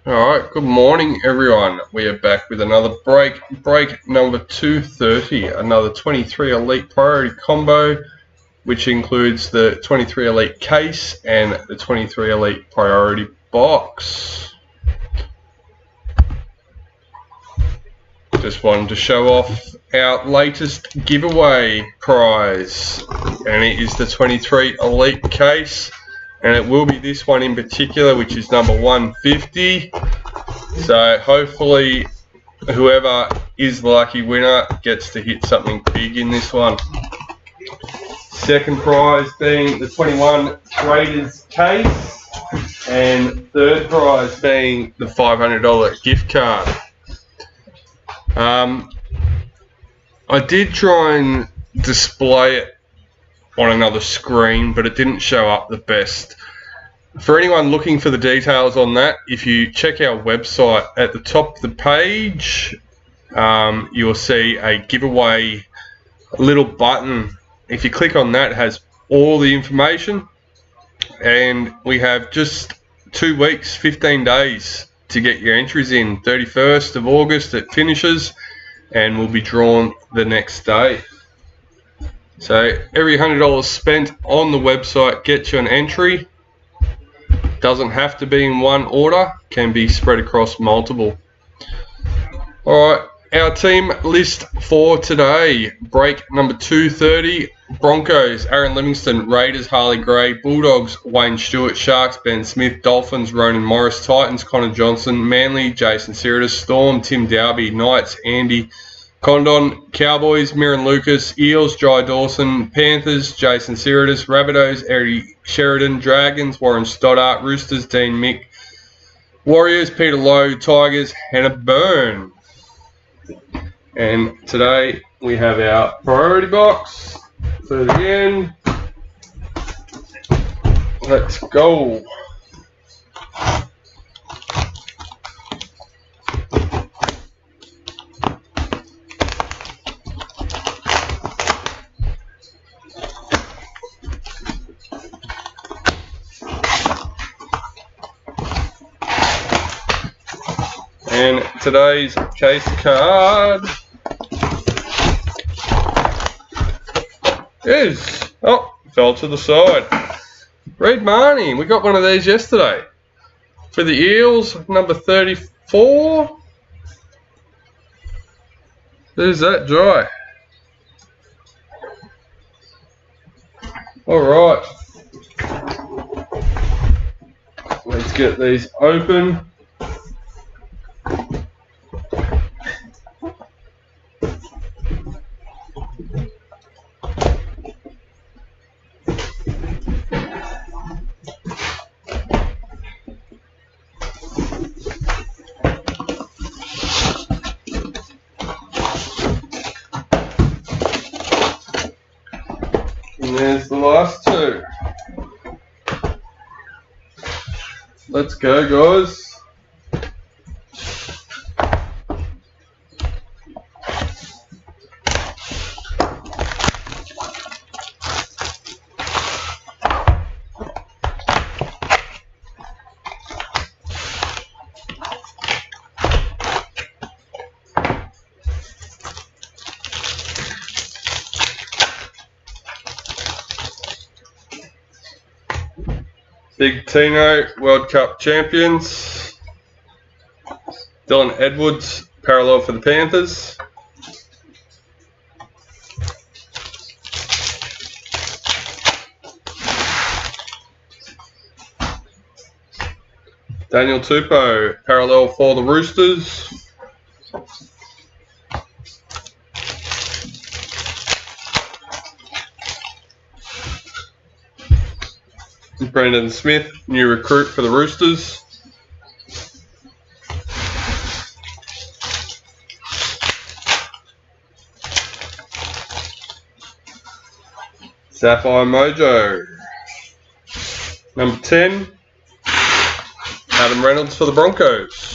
Alright, good morning everyone. We are back with another break number 230, another 23 Elite Priority combo, which includes the 23 Elite Case and the 23 Elite Priority Box. Just wanted to show off our latest giveaway prize, and it is the 23 Elite Case. And it will be this one in particular, which is number 150. So hopefully whoever is the lucky winner gets to hit something big in this one. Second prize being the 21 Raiders case, and third prize being the $500 gift card. I did try and display it on another screen, but it didn't show up the best. For anyone looking for the details on that, if you check our website, at the top of the page you will see a giveaway little button. If you click on that, it has all the information, and we have just 2 weeks, 15 days to get your entries in. 31st of August it finishes, and will be drawn the next day. So every $100 spent on the website gets you an entry. Doesn't have to be in one order, can be spread across multiple. Alright, our team list for today. Break number 230. Broncos, Aaron Livingston. Raiders, Harley Gray. Bulldogs, Wayne Stewart. Sharks, Ben Smith. Dolphins, Ronan Morris. Titans, Connor Johnson. Manly, Jason Siritis. Storm, Tim Darby. Knights, Andy Condon. Cowboys, Mirren Lucas. Eels, Jai Dawson. Panthers, Jason Siritis. Rabbitohs, Eddie Sheridan. Dragons, Warren Stoddart. Roosters, Dean Mick. Warriors, Peter Lowe. Tigers, Hannah Byrne. And today we have our priority box for the end. Let's go. And today's case card is, fell to the side. Reed Marnie, we got one of these yesterday. For the Eels, number 34. There's that dry. Alright. Let's get these open. And there's the last two. Let's go, guys. Big Tino, World Cup champions. Dylan Edwards, parallel for the Panthers. Daniel Tupou, parallel for the Roosters. Brandon Smith, new recruit for the Roosters. Sapphire Mojo, number 10. Adam Reynolds for the Broncos.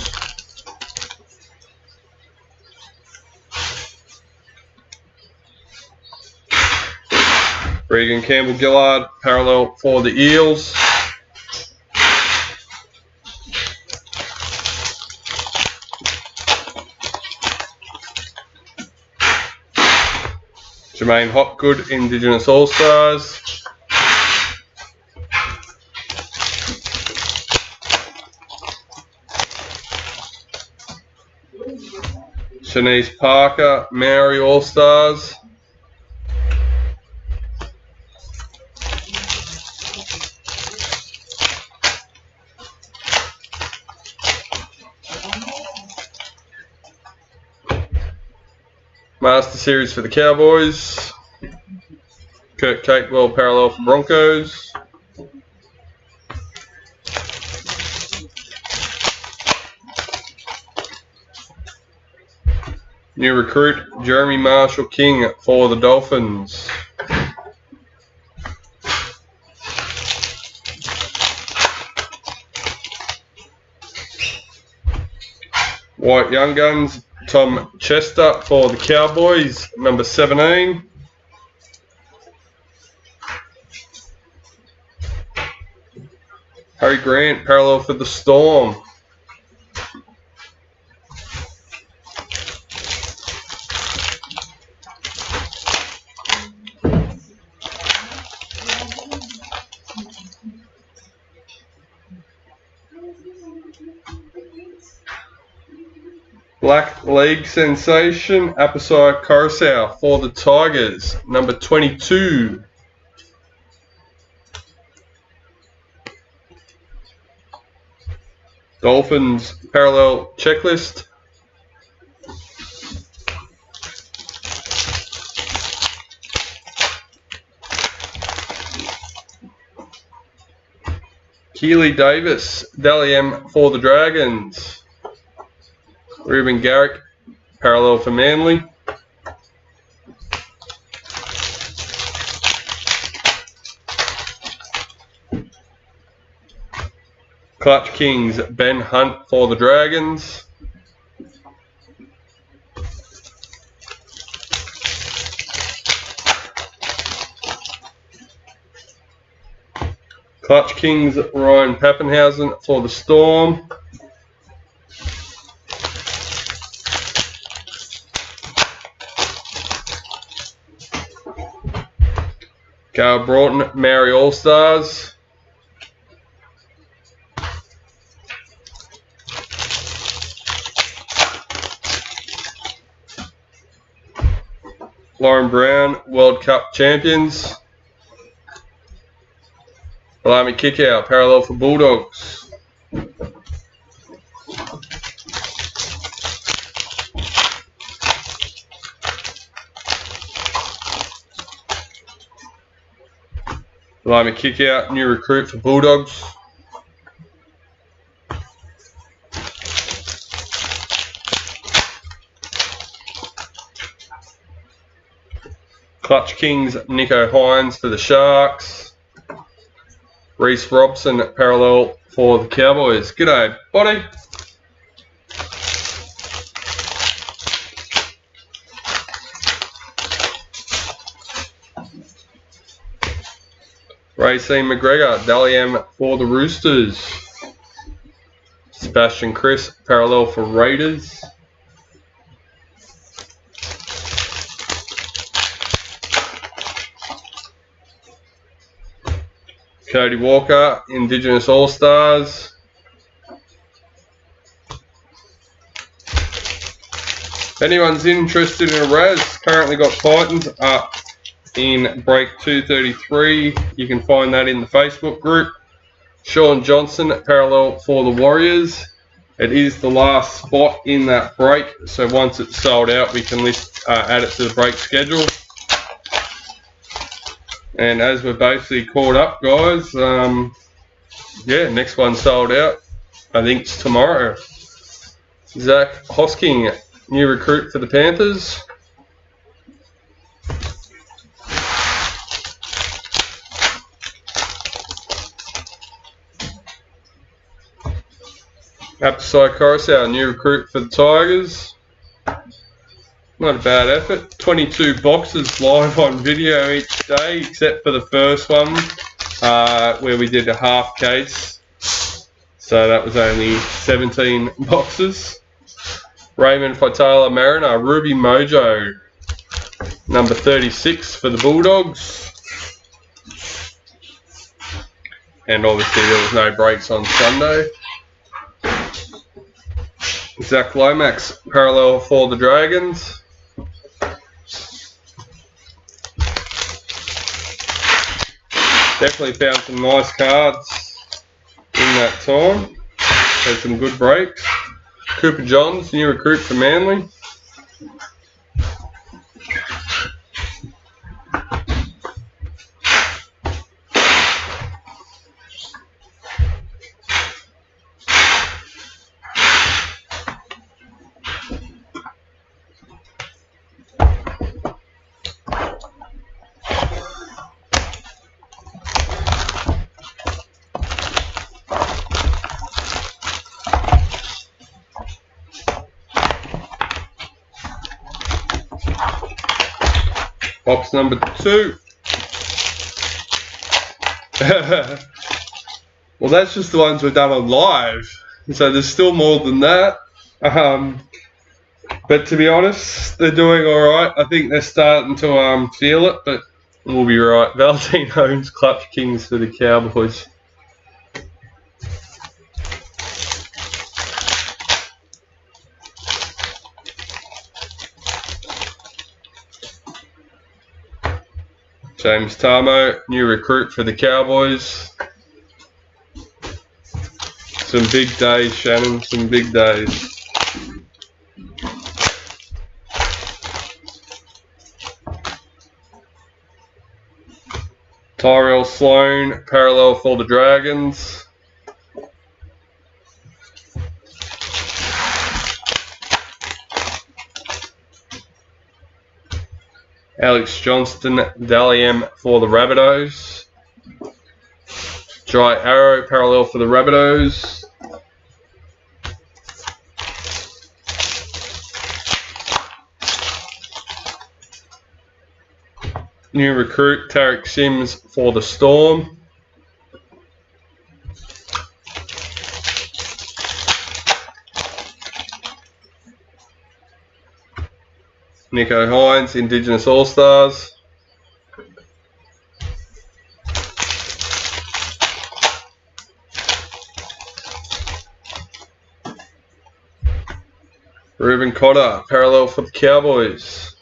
Regan Campbell-Gillard, parallel for the Eels. Jermaine Hopgood, Indigenous All-Stars. Shanice Parker, Maori All-Stars. Master Series for the Cowboys. Kurt Capewell, parallel for Broncos. New recruit, Jeremy Marshall King for the Dolphins. White Young Guns, Tom Chester for the Cowboys, number 17. Harry Grant, parallel for the Storm. Black League sensation, Apisai Coruscant for the Tigers, number 22. Dolphins parallel checklist. Keely Davis, Dally M for the Dragons. Ruben Garrick, parallel for Manly. Clutch Kings, Ben Hunt for the Dragons. Clutch Kings, Ryan Pappenhausen for the Storm. Carl Broughton, Maori All-Stars. Lauren Brown, World Cup champions. Alami Kickout, parallel for Bulldogs. Lima Kickout, new recruit for Bulldogs. Clutch Kings, Nico Hines for the Sharks. Reece Robson, parallel for the Cowboys. G'day, buddy. Racine McGregor, Dally M for the Roosters. Sebastian Chris, parallel for Raiders. Cody Walker, Indigenous All-Stars. If anyone's interested in a Raz, currently got Titans up in break 233. You can find that in the Facebook group. Sean Johnson, parallel for the Warriors. It is the last spot in that break, so once it's sold out, we can add it to the break schedule. And as we're basically caught up, guys, yeah, next one sold out. I think it's tomorrow. Zach Hosking, new recruit for the Panthers. Apisai Coruscant, new recruit for the Tigers. Not a bad effort. 22 boxes live on video each day, except for the first one where we did a half case. So that was only 17 boxes. Raymond Fatala Mariner, Ruby Mojo. Number 36 for the Bulldogs. And obviously there was no breaks on Sunday. Zach Lomax, parallel for the Dragons. Definitely found some nice cards in that time. Had some good breaks. Cooper Johns, new recruit for Manly. Box number 2. Well, that's just the ones we've done on live. So there's still more than that. But to be honest, they're doing alright. I think they're starting to feel it, but we'll be right. Valentine Holmes, Clutch Kings for the Cowboys. James Tarmo, new recruit for the Cowboys. Some big days, Shannon, some big days. Tyrell Sloan, parallel for the Dragons. Alex Johnston, Dalian for the Rabbitohs. Jai Arrow, parallel for the Rabbitohs. New recruit, Tarek Sims for the Storm. Nico Hines, Indigenous All-Stars. Ruben Cotter, parallel for the Cowboys.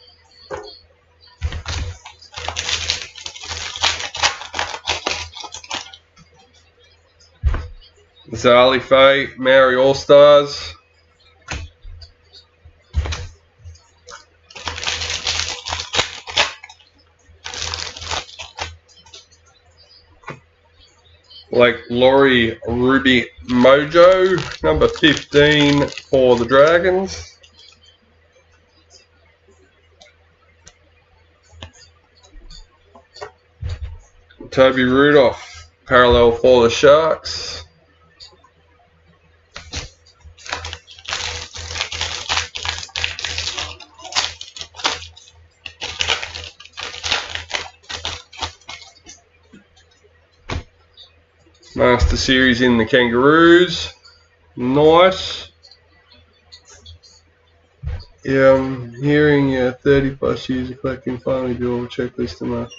Zali Faye, Maori All-Stars. Like Laurie Ruby Mojo, number 15 for the Dragons. Toby Rudolph, parallel for the Sharks. Master Series in the Kangaroos. Nice. Yeah, I'm hearing 30 plus years of collecting finally do all the checklist tomorrow.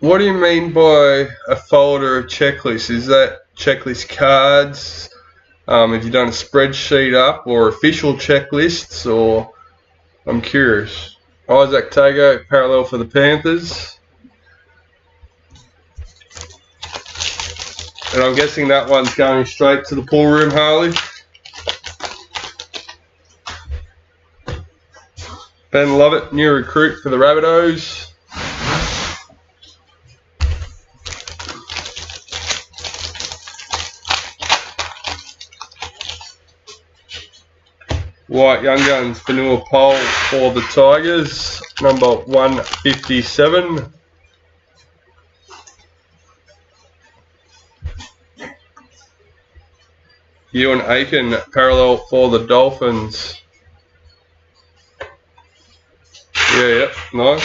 What do you mean by a folder of checklists? Is that checklist cards? Have you done a spreadsheet up or official checklists, or I'm curious. Isaac Tago, parallel for the Panthers. And I'm guessing that one's going straight to the pool room, Harley. Ben Lovett, new recruit for the Rabbitohs. White Young Guns, Vanua Pole for the Tigers, number 157. Ewan Aiken, parallel for the Dolphins. Yeah, nice.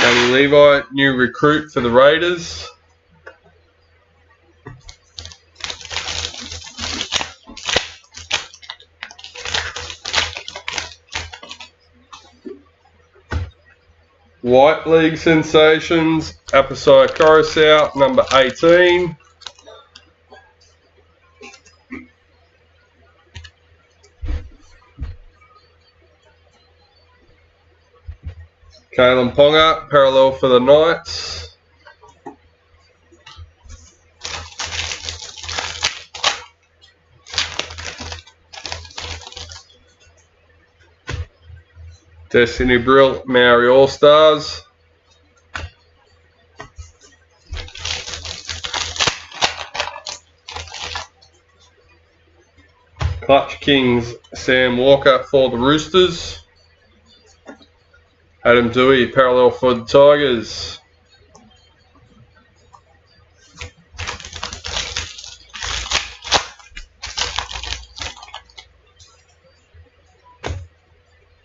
Danny Levi, new recruit for the Raiders. White League sensations, Apisai Coruscant, number 18. Kalen Ponga, parallel for the Knights. Destiny Brill, Maori All-Stars. Clutch Kings, Sam Walker for the Roosters. Adam Dewey, parallel for the Tigers.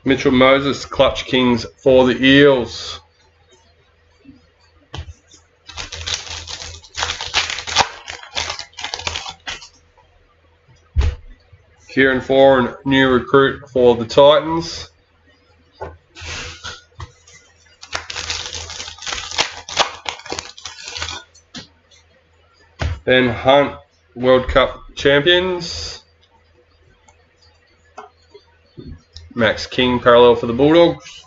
Mitchell Moses, Clutch Kings for the Eels. Kieran Foran, new recruit for the Titans. Ben Hunt, World Cup champions. Max King, parallel for the Bulldogs.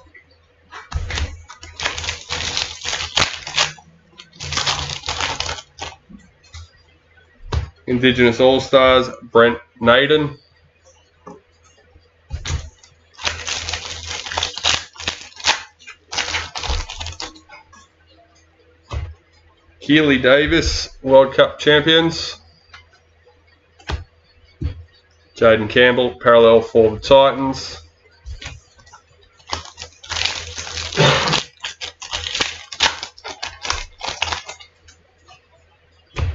Indigenous All-Stars, Brent Naden. Keely Davis, World Cup champions. Jaden Campbell, parallel for the Titans.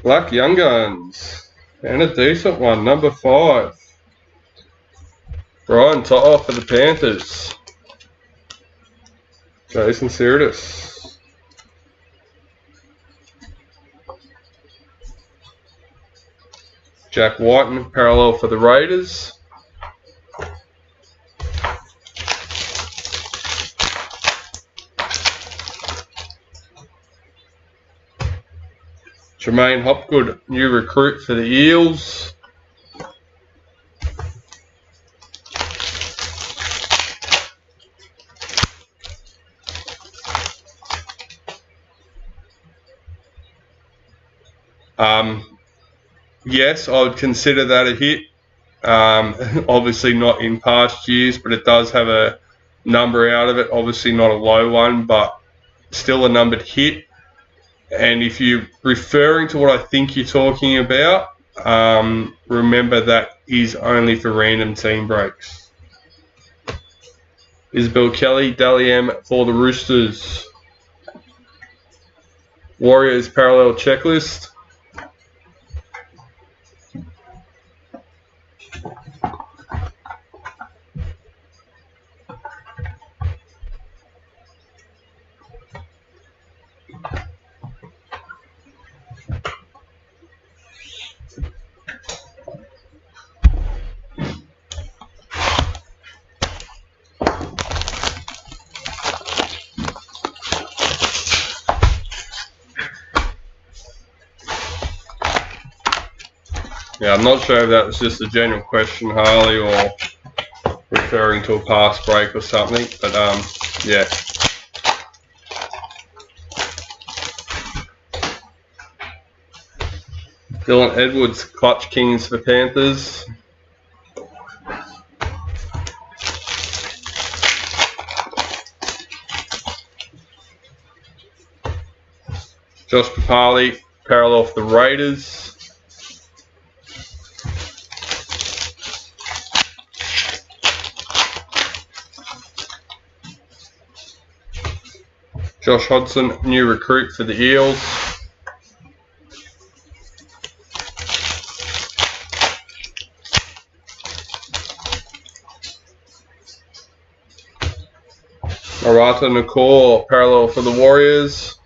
Black Young Guns, and a decent one, number 5. Brian To'o for the Panthers. Jason Siritis. Jack Whiten, parallel for the Raiders. Jermaine Hopgood, new recruit for the Eels. Yes, I would consider that a hit. Obviously not in past years, but it does have a number out of it. Obviously not a low one, but still a numbered hit. And if you're referring to what I think you're talking about, remember that is only for random team breaks. Isabel Kelly, Dally M for the Roosters. Warriors parallel checklist. Yeah, I'm not sure if that was just a general question, Harley, or referring to a past break or something, but yeah. Dylan Edwards, Clutch Kings for Panthers. Josh Papali, parallel for the Raiders. Josh Hodgson, new recruit for the Eels. Marata Nakor, parallel for the Warriors.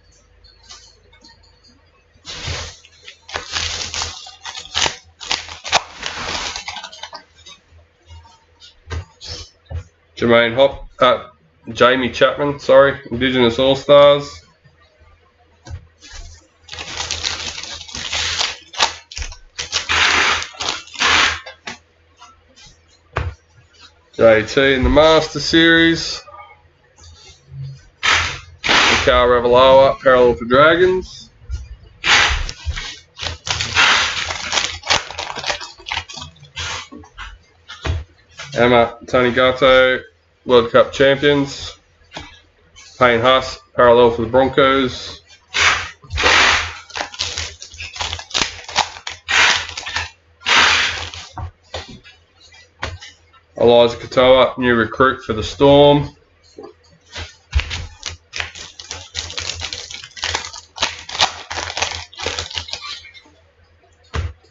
Jamie Chapman, sorry, Indigenous All-Stars. JT in the Master Series. Mikal Ravalawa, parallel for Dragons. Emma Tanigato, World Cup champions. Payne Huss, parallel for the Broncos. Eliza Katoa, new recruit for the Storm.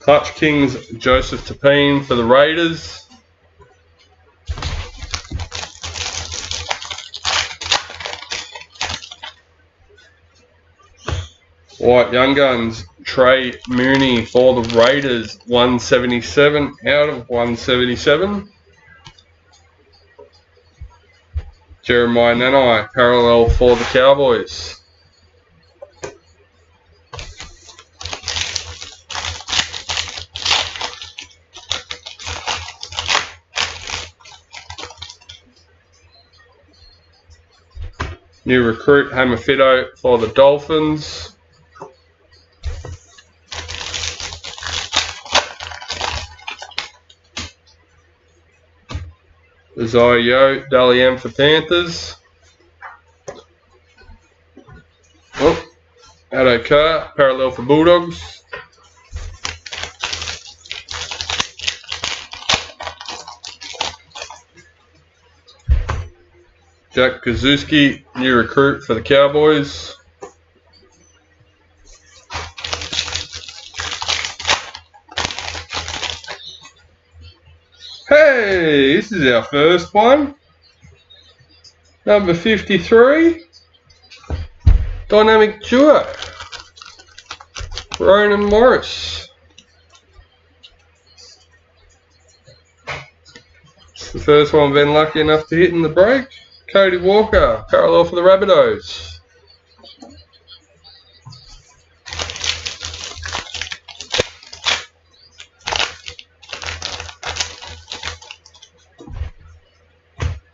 Clutch Kings, Joseph Tapine for the Raiders. White Young Guns, Trey Mooney for the Raiders, 177 out of 177. Jeremiah Nanai, parallel for the Cowboys. New recruit, Hamafito for the Dolphins. Zayo, Dally for Panthers. Oh, Adokar, parallel for Bulldogs. Jack Kazuski, new recruit for the Cowboys. Hey, this is our first one. Number 53. Dynamic Duo. Ronan Morris. It's the first one I've been lucky enough to hit in the break. Cody Walker, parallel for the Rabbitohs.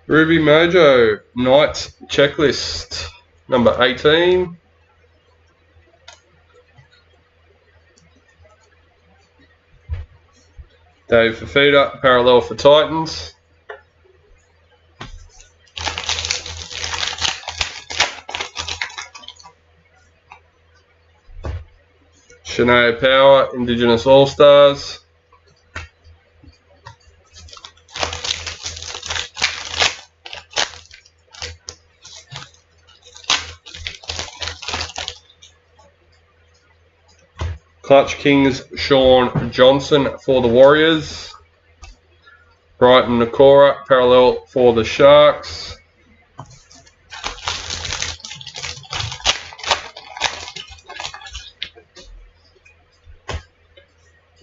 Ruby Mojo, Knights Checklist, number 18. Dave Fafita, parallel for Titans. Shania Power, Indigenous All-Stars. Clutch Kings, Sean Johnson for the Warriors. Brighton Nakora, parallel for the Sharks.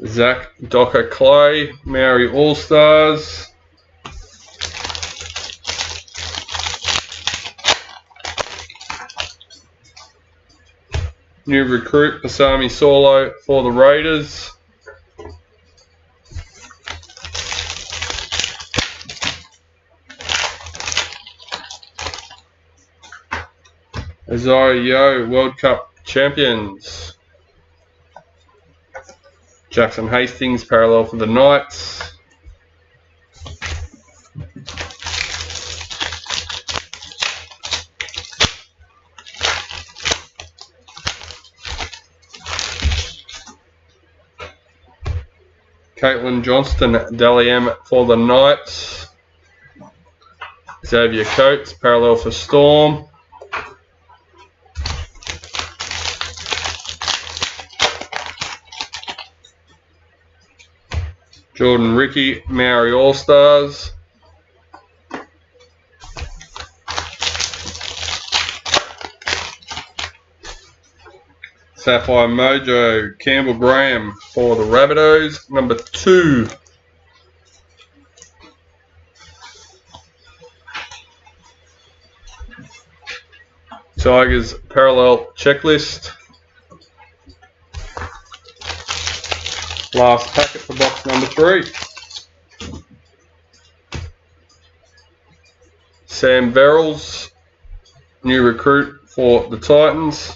Zach Docker Clay, Maori All-Stars. New recruit, Pasami Solo for the Raiders. Azari Yo, World Cup champions. Jackson Hastings, parallel for the Knights. Caitlin Johnston, Dally M for the Knights. Xavier Coates, parallel for Storm. Jordan Ricky, Maori All-Stars. Sapphire Mojo, Campbell Graham for the Rabbitohs, number 2. Tigers Parallel Checklist. Last packet for box number 3. Sam Verrills, new recruit for the Titans.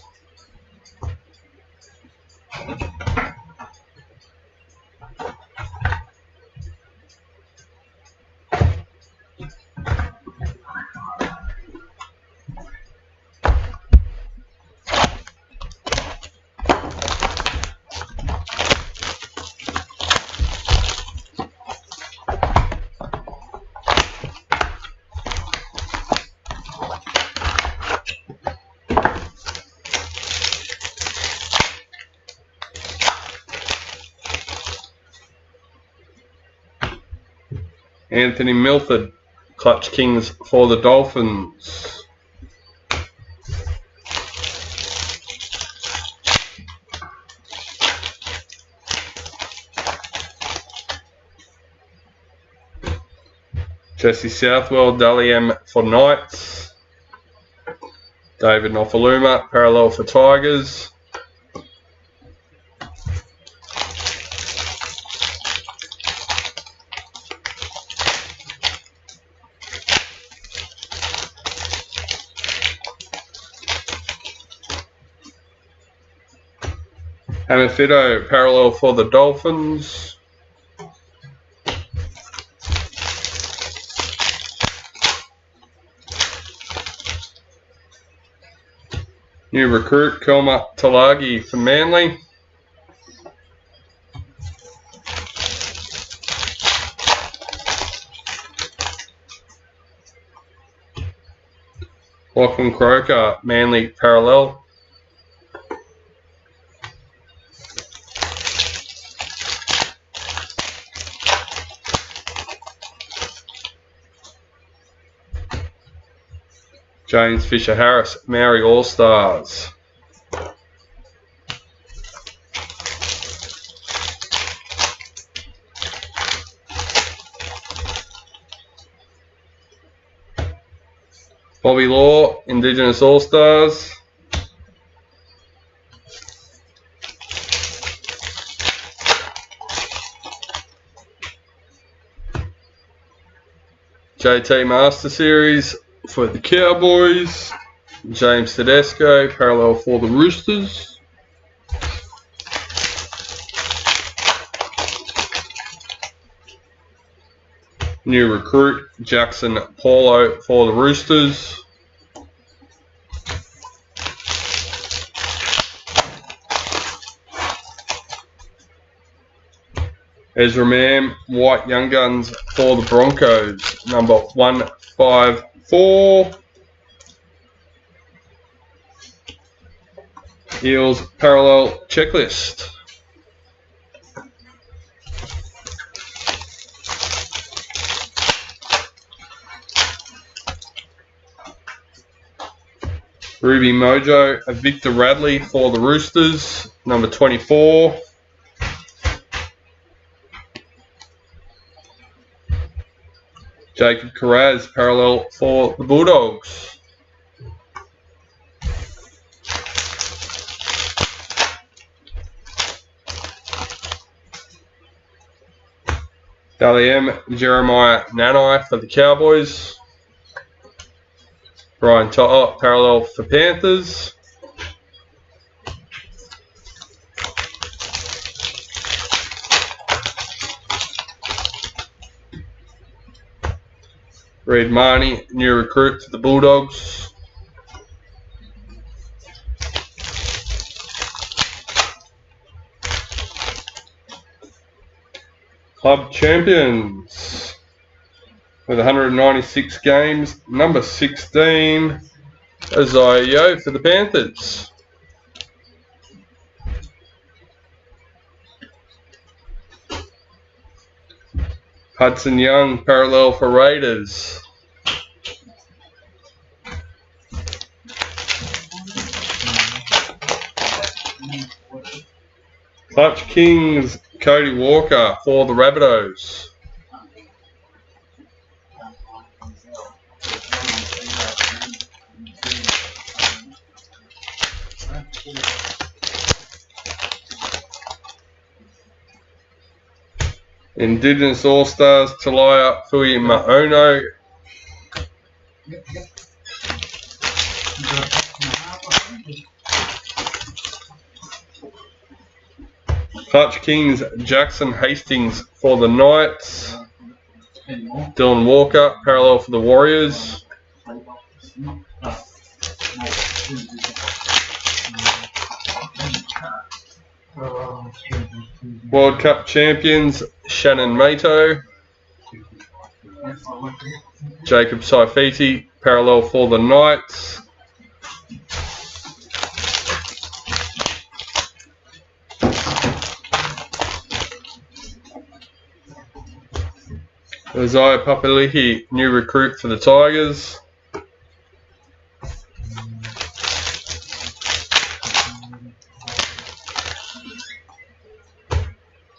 Anthony Milford, Clutch Kings for the Dolphins. Jesse Southwell, Dally M for Knights. David Nofaluma, Parallel for Tigers. Hamafito, Parallel for the Dolphins. New recruit, Kelma Talagi for Manly. Lachlan Croker, Manly Parallel. James Fisher-Harris, Maori All-Stars. Bobby Law, Indigenous All-Stars. JT Master Series for the Cowboys. James Tedesco, Parallel for the Roosters. New recruit, Jackson Paulo for the Roosters. Ezra Mam, White Young Guns for the Broncos, number 154. Eels Parallel Checklist. Ruby Mojo, Victor Radley for the Roosters, number 24. Jacob Carraz, Parallel for the Bulldogs. Dally M, Jeremiah Nanai for the Cowboys. Brian To'o, Parallel for Panthers. Reid Marnie, new recruit to the Bulldogs. Club champions with 196 games, number 16, Isaiah Yeo for the Panthers. Hudson Young, Parallel for Raiders. Clutch Kings, Cody Walker for the Rabbitohs. Indigenous All-Stars, Talia Fuimaono. Clutch Kings, Jackson Hastings for the Knights. Dylan Walker, parallel for the Warriors. World Cup champions, Shannon Mato. Jacob Saifiti, parallel for the Knights. Isaiah Papali'i, new recruit for the Tigers.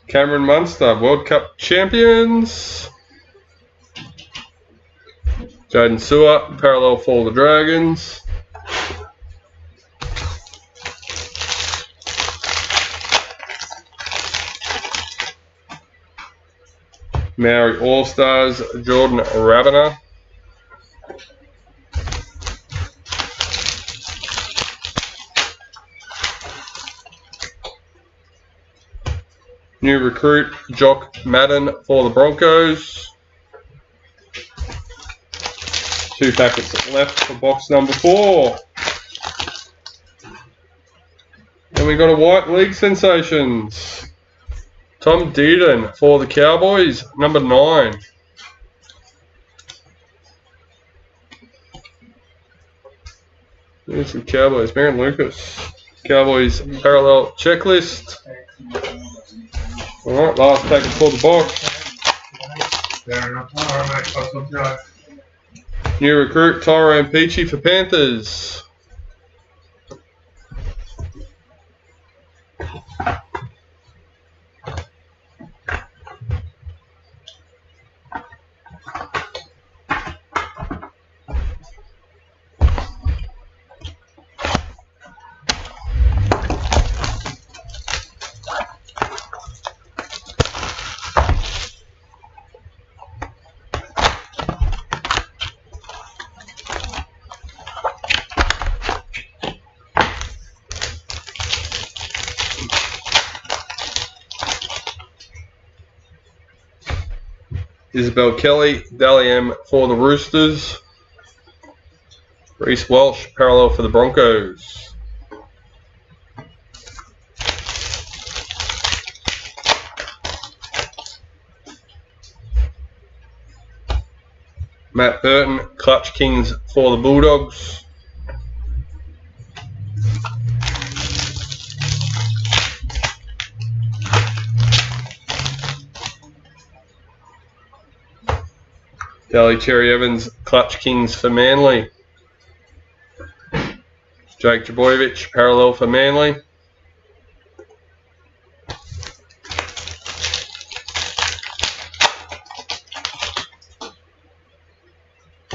Cameron Munster, World Cup champions. Jaden Sewer, parallel for the Dragons. Maori All-Stars, Jordan Rabiner. New recruit, Jock Madden for the Broncos. 2 packets left for box number 4. And we got a White League Sensations. Tom Dearden for the Cowboys, number 9. There's the Cowboys, Marion Lucas. Cowboys parallel checklist. Alright, last packet for the box. New recruit, Tyrone Peachy for Panthers. Isabel Kelly, Dally M for the Roosters. Reece Walsh, parallel for the Broncos. Matt Burton, Clutch Kings for the Bulldogs. Daly Cherry Evans, Clutch Kings for Manly. Jake Trbojevic, parallel for Manly.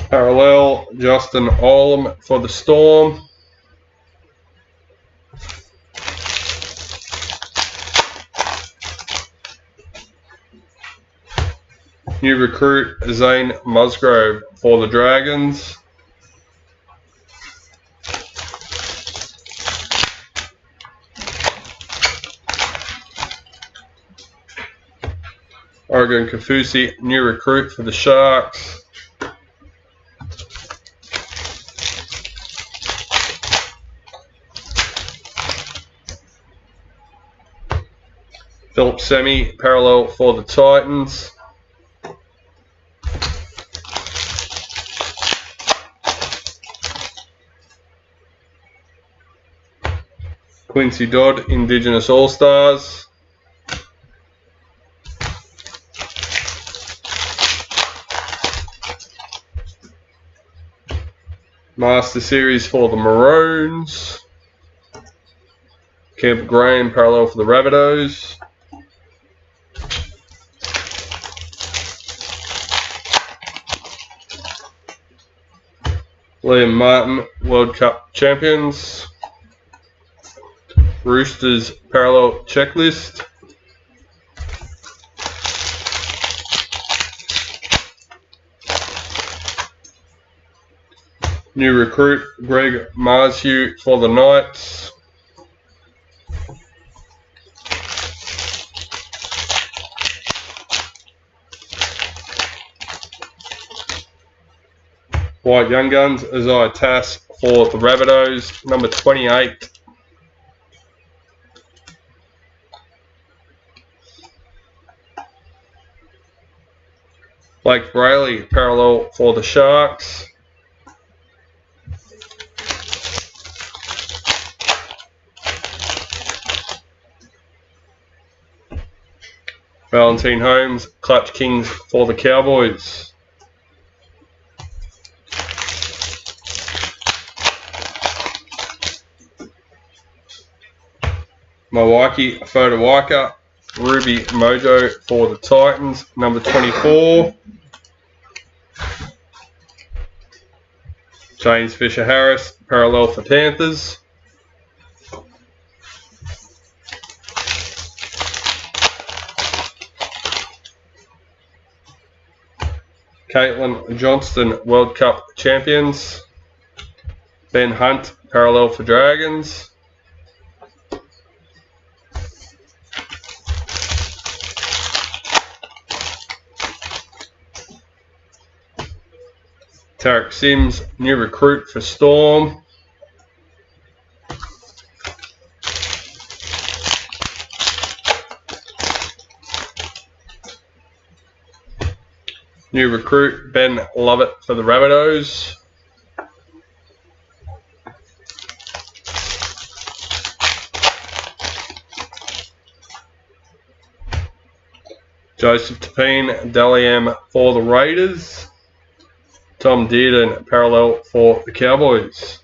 Parallel, Justin Olam for the Storm. New recruit, Zane Musgrove for the Dragons. Oregon Kafusi, new recruit for the Sharks. Philip Semi, parallel for the Titans. Quincy Dodd, Indigenous All-Stars. Master Series for the Maroons. Camp Graham, parallel for the Rabbitohs. Liam Martin, World Cup champions. Roosters, parallel checklist. New recruit, Greg Marshew for the Knights. White Young Guns, Isaiah Tass for the Rabbitohs, number 28. Blake Brayley, parallel for the Sharks. Valentine Holmes, Clutch Kings for the Cowboys. Mawaki Fodawaka, Ruby Mojo for the Titans, number 24. James Fisher-Harris, parallel for Panthers. Caitlin Johnston, World Cup champions. Ben Hunt, parallel for Dragons. Tarek Sims, new recruit for Storm. New recruit, Ben Lovett for the Rabbitohs. Joseph Tapine, Daliam for the Raiders. Tom Dearden, parallel for the Cowboys.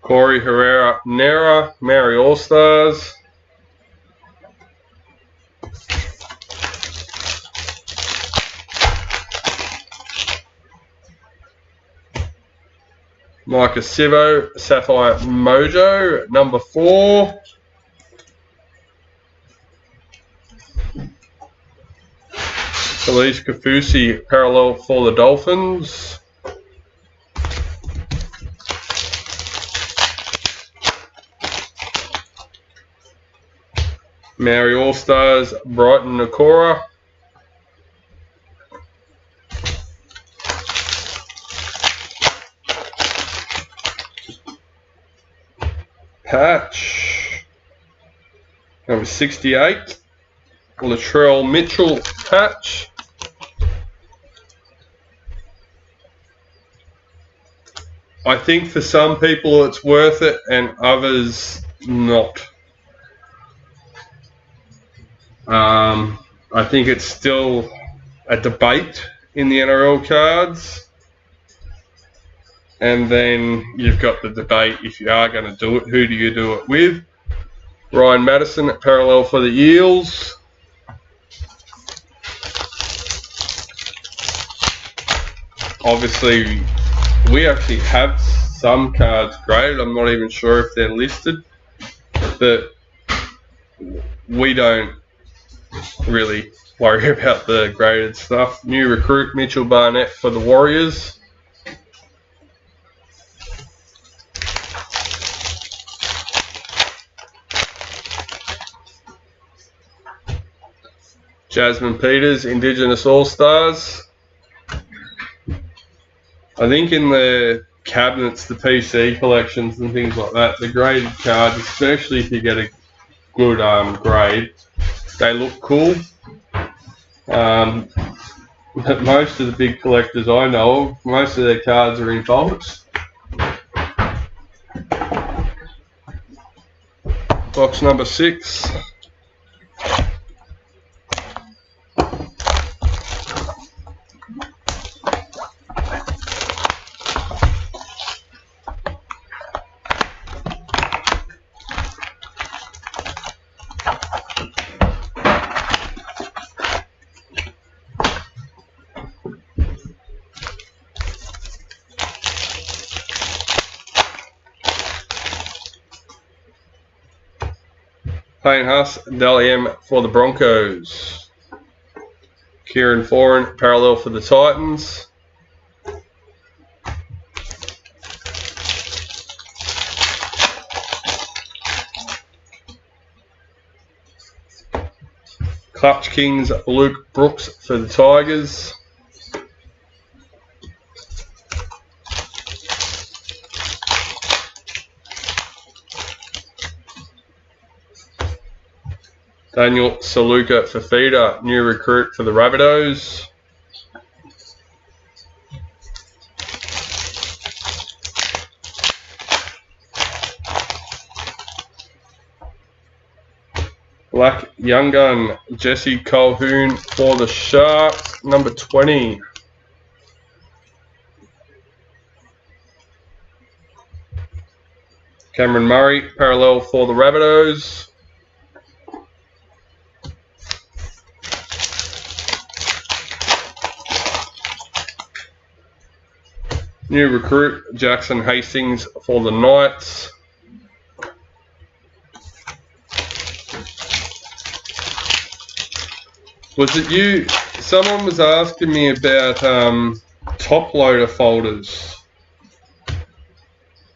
Corey Herrera, Nera, Mary All-Stars. Micah Sivo, Sapphire Mojo, number 4. Elise Kafusi, parallel for the Dolphins. Mary All-Stars, Brighton Nakora. Patch, number 68. Latrell Mitchell patch. I think for some people it's worth it and others not. I think it's still a debate in the NRL cards. And then you've got the debate, if you are going to do it, who do you do it with? Ryan Madison, parallel for the Eels. Obviously, we actually have some cards graded. I'm not even sure if they're listed. But we don't really worry about the graded stuff. New recruit, Mitchell Barnett for the Warriors. Jasmine Peters, Indigenous All-Stars. I think in the cabinets, the PC collections and things like that, the graded cards, especially if you get a good grade, they look cool. But most of the big collectors I know of, most of their cards are in folders. Box number 6. Payne Haas, Dally M for the Broncos. Kieran Foran, parallel for the Titans. Clutch Kings, Luke Brooks for the Tigers. Daniel Saluka Fafita, new recruit for the Rabbitohs. Black Young Gun, Jesse Colquhoun for the Sharks, number 20. Cameron Murray, parallel for the Rabbitohs. New recruit, Jackson Hastings for the Knights. Was it you? Someone was asking me about top loader folders.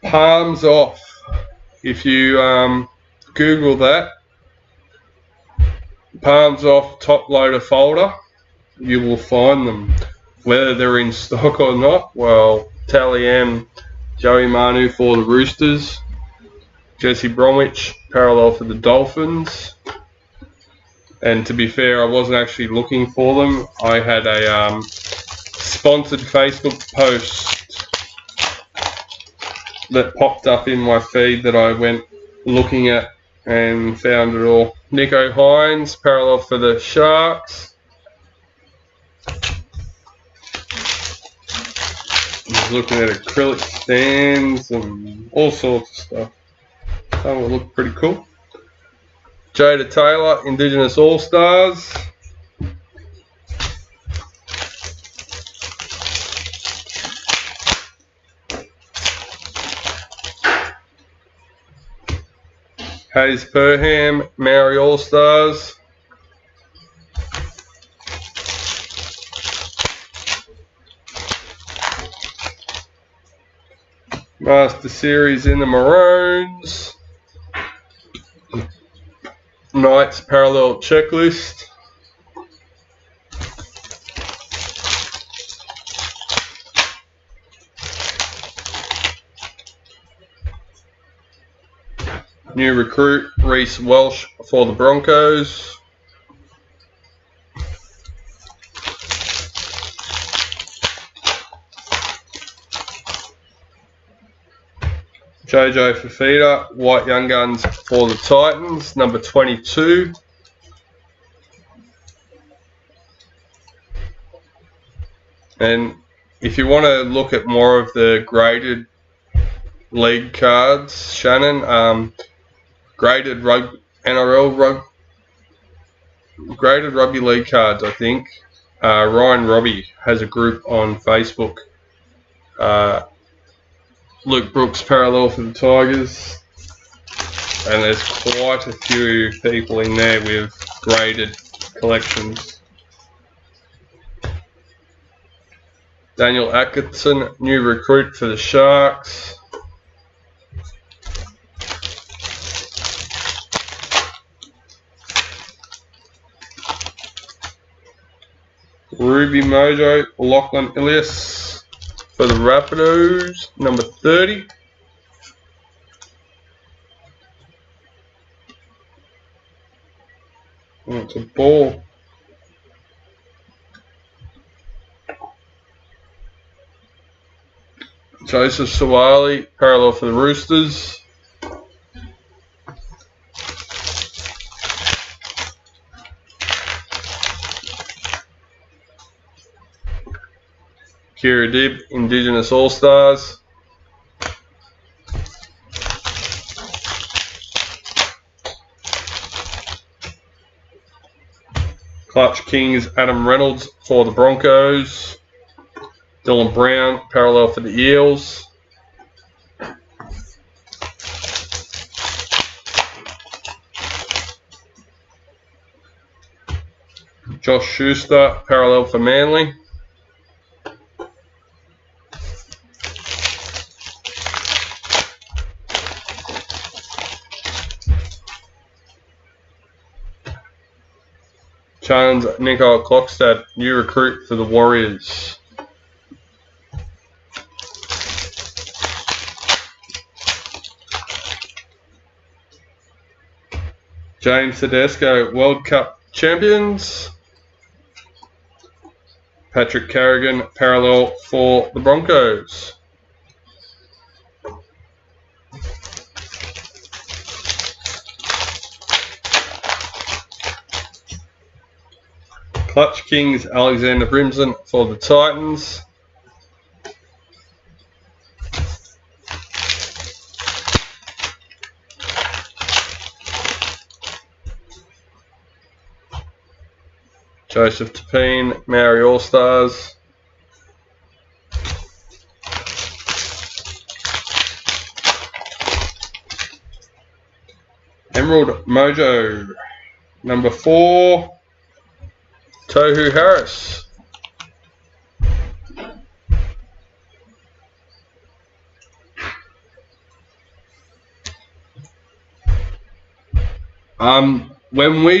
Palms off. If you Google that, palms off top loader folder, you will find them. Whether they're in stock or not, well, Tally M, Joey Manu for the Roosters, Jesse Bromwich, parallel for the Dolphins. And to be fair, I wasn't actually looking for them. I had a sponsored Facebook post that popped up in my feed that I went looking at and found it all. Nico Hines, parallel for the Sharks. Looking at acrylic stands and all sorts of stuff. Some will look pretty cool. Jada Taylor, Indigenous All-Stars. Hayes Perham, Maori All-Stars. Master Series in the Maroons. Knights Parallel Checklist. New recruit, Reece Welsh for the Broncos. JJ Fafita, White Young Guns for the Titans, number 22. And if you want to look at more of the graded league cards, Shannon, graded NRL graded rugby league cards, I think. Ryan Robbie has a group on Facebook. Luke Brooks parallel for the Tigers, and there's quite a few people in there with graded collections. Daniel Atkinson, new recruit for the Sharks. Ruby Mojo, Lachlan Ilias for the Rabbitohs, number 30. Oh, it's a ball. Joseph Sawali, parallel for the Roosters. Kira Dib, Indigenous All-Stars. Clutch Kings, Adam Reynolds for the Broncos. Dylan Brown, parallel for the Eels. Josh Schuster, parallel for Manly. Chance Nico Klokstad, new recruit for the Warriors. James Tedesco, World Cup champions. Patrick Carrigan, parallel for the Broncos. Clutch Kings, Alexander Brimson for the Titans. Joseph Tapine, Maori All-Stars. Emerald Mojo, number 4. Tohu Harris. When we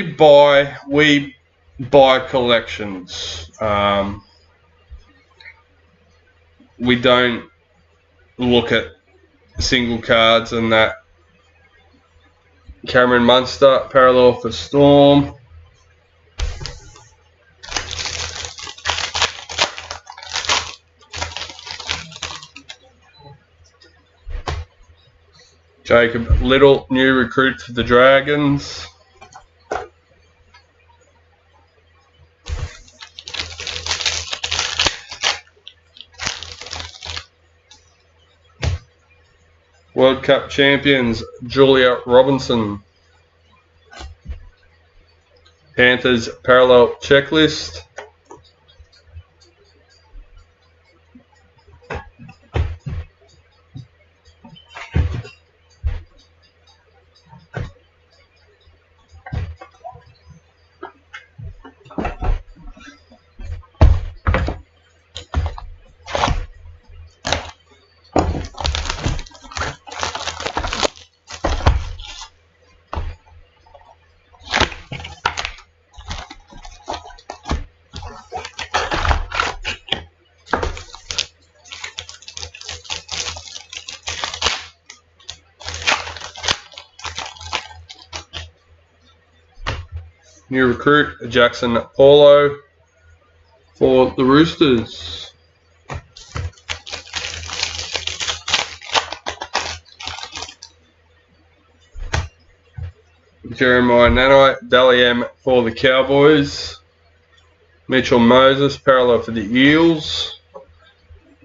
buy collections. We don't look at single cards and that. Cameron Munster, parallel for Storm. Jacob Little, new recruit for the Dragons. World Cup champions, Julia Robinson. Panthers parallel checklist. New recruit, Jackson Paulo for the Roosters. Jeremiah Nanai, Dally M for the Cowboys. Mitchell Moses, parallel for the Eels.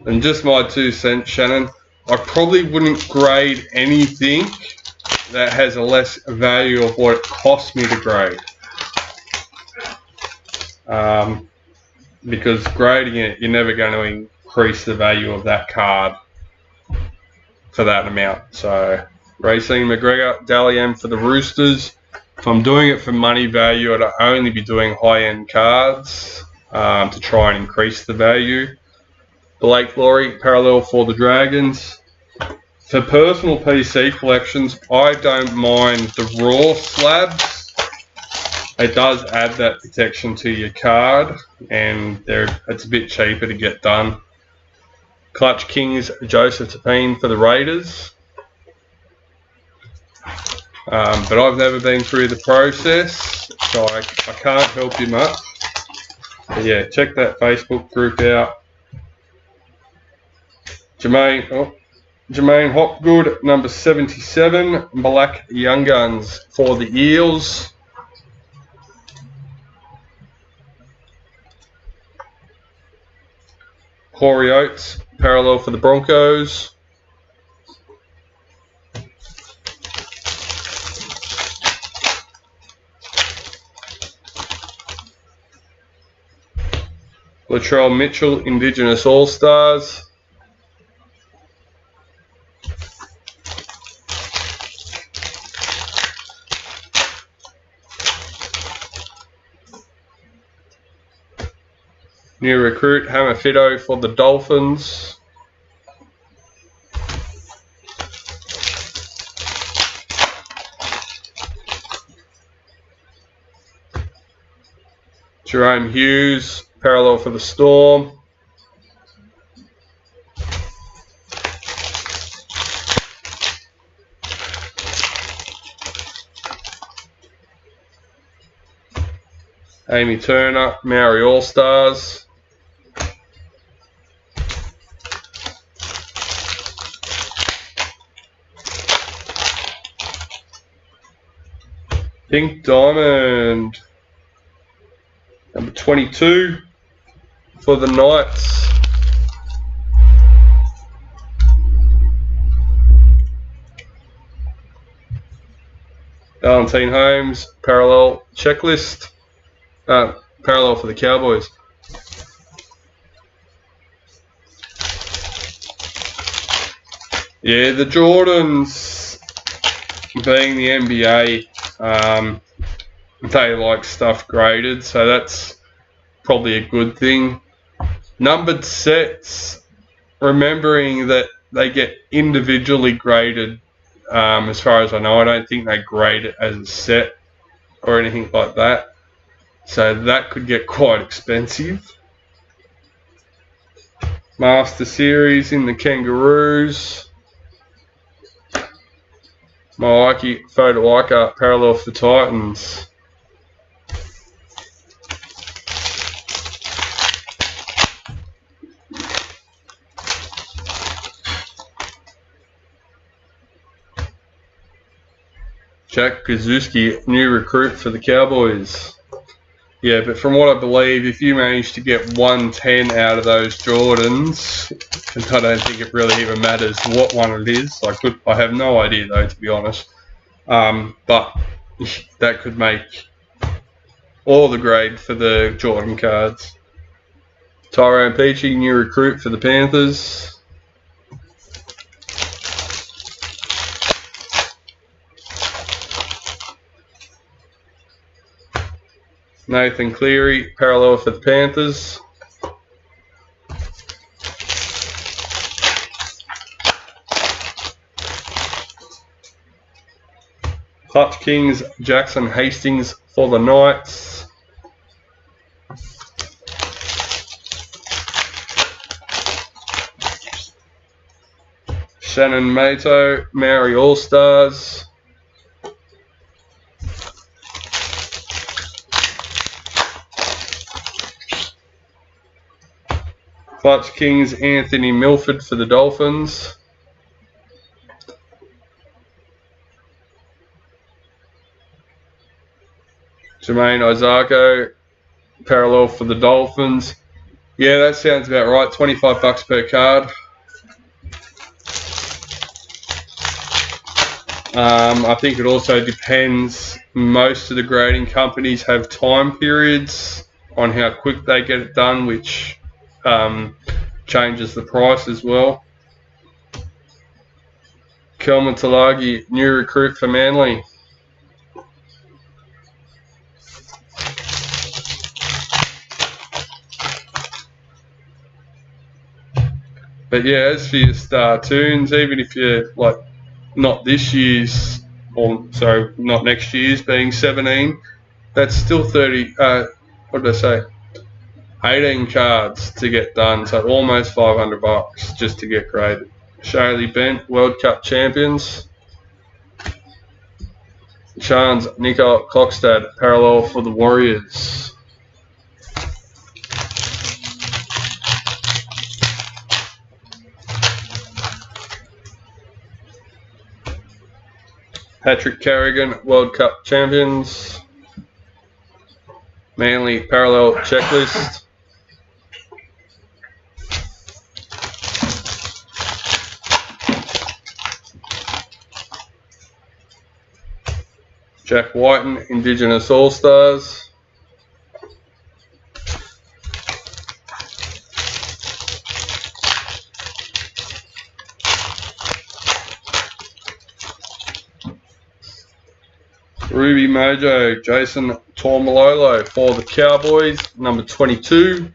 And just my 2 cents, Shannon, I probably wouldn't grade anything that has a less value of what it cost me to grade. Because grading it, you're never going to increase the value of that card for that amount. So, Racine McGregor, Dally M for the Roosters. If I'm doing it for money value, I'd only be doing high-end cards to try and increase the value. Blake Laurie, parallel for the Dragons. For personal PC collections, I don't mind the raw slabs. It does add that protection to your card, and it's a bit cheaper to get done. Clutch Kings, Joseph Tapine for the Raiders. But I've never been through the process, so I can't help you much. But yeah, check that Facebook group out. Jermaine Hopgood, number 77, Black Young Guns for the Eels. Corey Oates, parallel for the Broncos. Latrell Mitchell, Indigenous All-Stars. New recruit, Hammerfido for the Dolphins. Jerome Hughes, parallel for the Storm. Amy Turner, Maori All-Stars. Pink Diamond, number 22 for the Knights. Valentine Holmes, parallel checklist. Parallel for the Cowboys. Yeah, the Jordans, being the NBA, they like stuff graded, so that's probably a good thing. Numbered sets, remembering that they get individually graded, as far as I know. I don't think they grade it as a set or anything like that. So that could get quite expensive. Master Series in the Kangaroos. Maiki Fotuaika, parallel for the Titans. Jack Kazuski, new recruit for the Cowboys. Yeah, but from what I believe, if you manage to get 110 out of those Jordans, and I don't think it really even matters what one it is. I have no idea though, to be honest. But that could make all the grade for the Jordan cards. Tyrone Peachy, new recruit for the Panthers. Nathan Cleary, parallel for the Panthers. Hutch Kings, Jackson Hastings for the Knights. Shannon Mato, Maori All-Stars. Clutch Kings, Anthony Milford for the Dolphins. Jermaine Isako, parallel for the Dolphins. Yeah, that sounds about right. $25 per card. I think it also depends. Most of the grading companies have time periods on how quick they get it done, which changes the price as well. Kelman Talagi, new recruit for Manly. But yeah, as for your star tunes, even if you're like not this year's, or so not next year's being 17, that's still 30. What did I say? 18 cards to get done, so almost $500 just to get graded. Shaylee Bent, World Cup champions. Chance Nico Klokstad, parallel for the Warriors. Patrick Carrigan, World Cup champions. Manly parallel checklist. Jack Whiten, Indigenous All-Stars. Ruby Mojo, Jason Tormalolo for the Cowboys, number 22.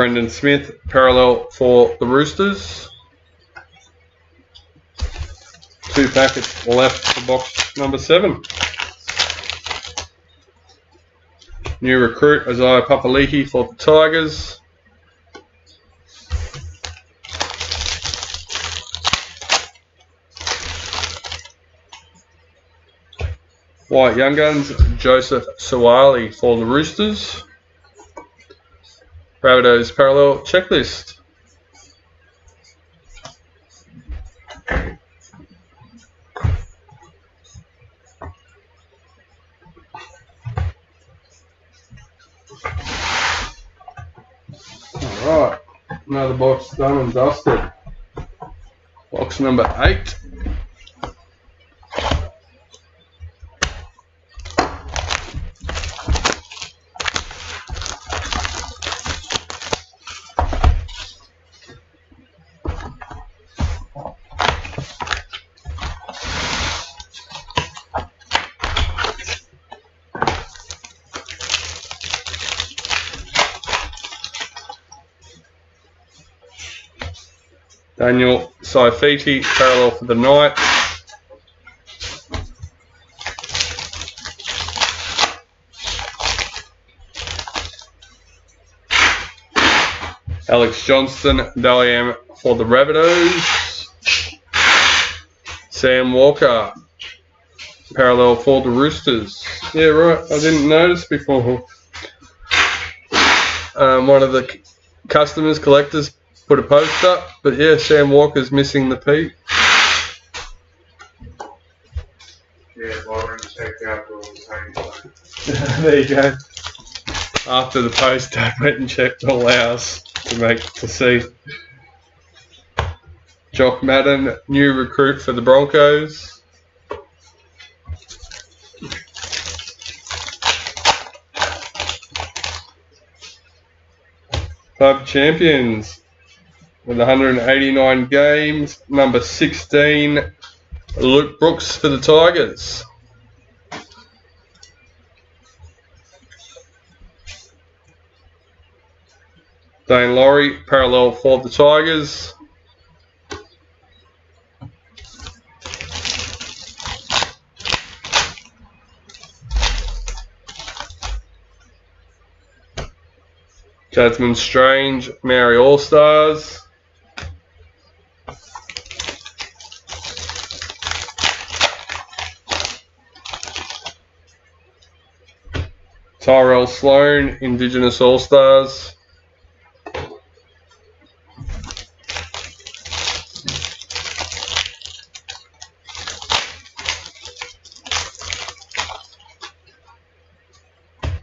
Brendan Smith, parallel for the Roosters. 2 packets left for box number 7. New recruit Isaiah Papali'i for the Tigers. White Young Guns Joseph Suwali for the Roosters. Rabbitohs parallel checklist. Alright, another box done and dusted. Box number 8. Daniel Saifiti, parallel for the Knights. Alex Johnston, Dalian for the Rabbitohs. Sam Walker, parallel for the Roosters. Yeah, right, I didn't notice before. One of the customers, collectors, put a post up, but yeah, Sam Walker's missing the P. Yeah, Lauren checked out all the same. There you go. After the post, I went and checked all ours to see. Jock Madden, new recruit for the Broncos. Club champions with 189 games, number 16, Luke Brooks for the Tigers. Dane Laurie, parallel for the Tigers. Jasmine Strange, Maori All-Stars. Tyrell Sloan, Indigenous All-Stars.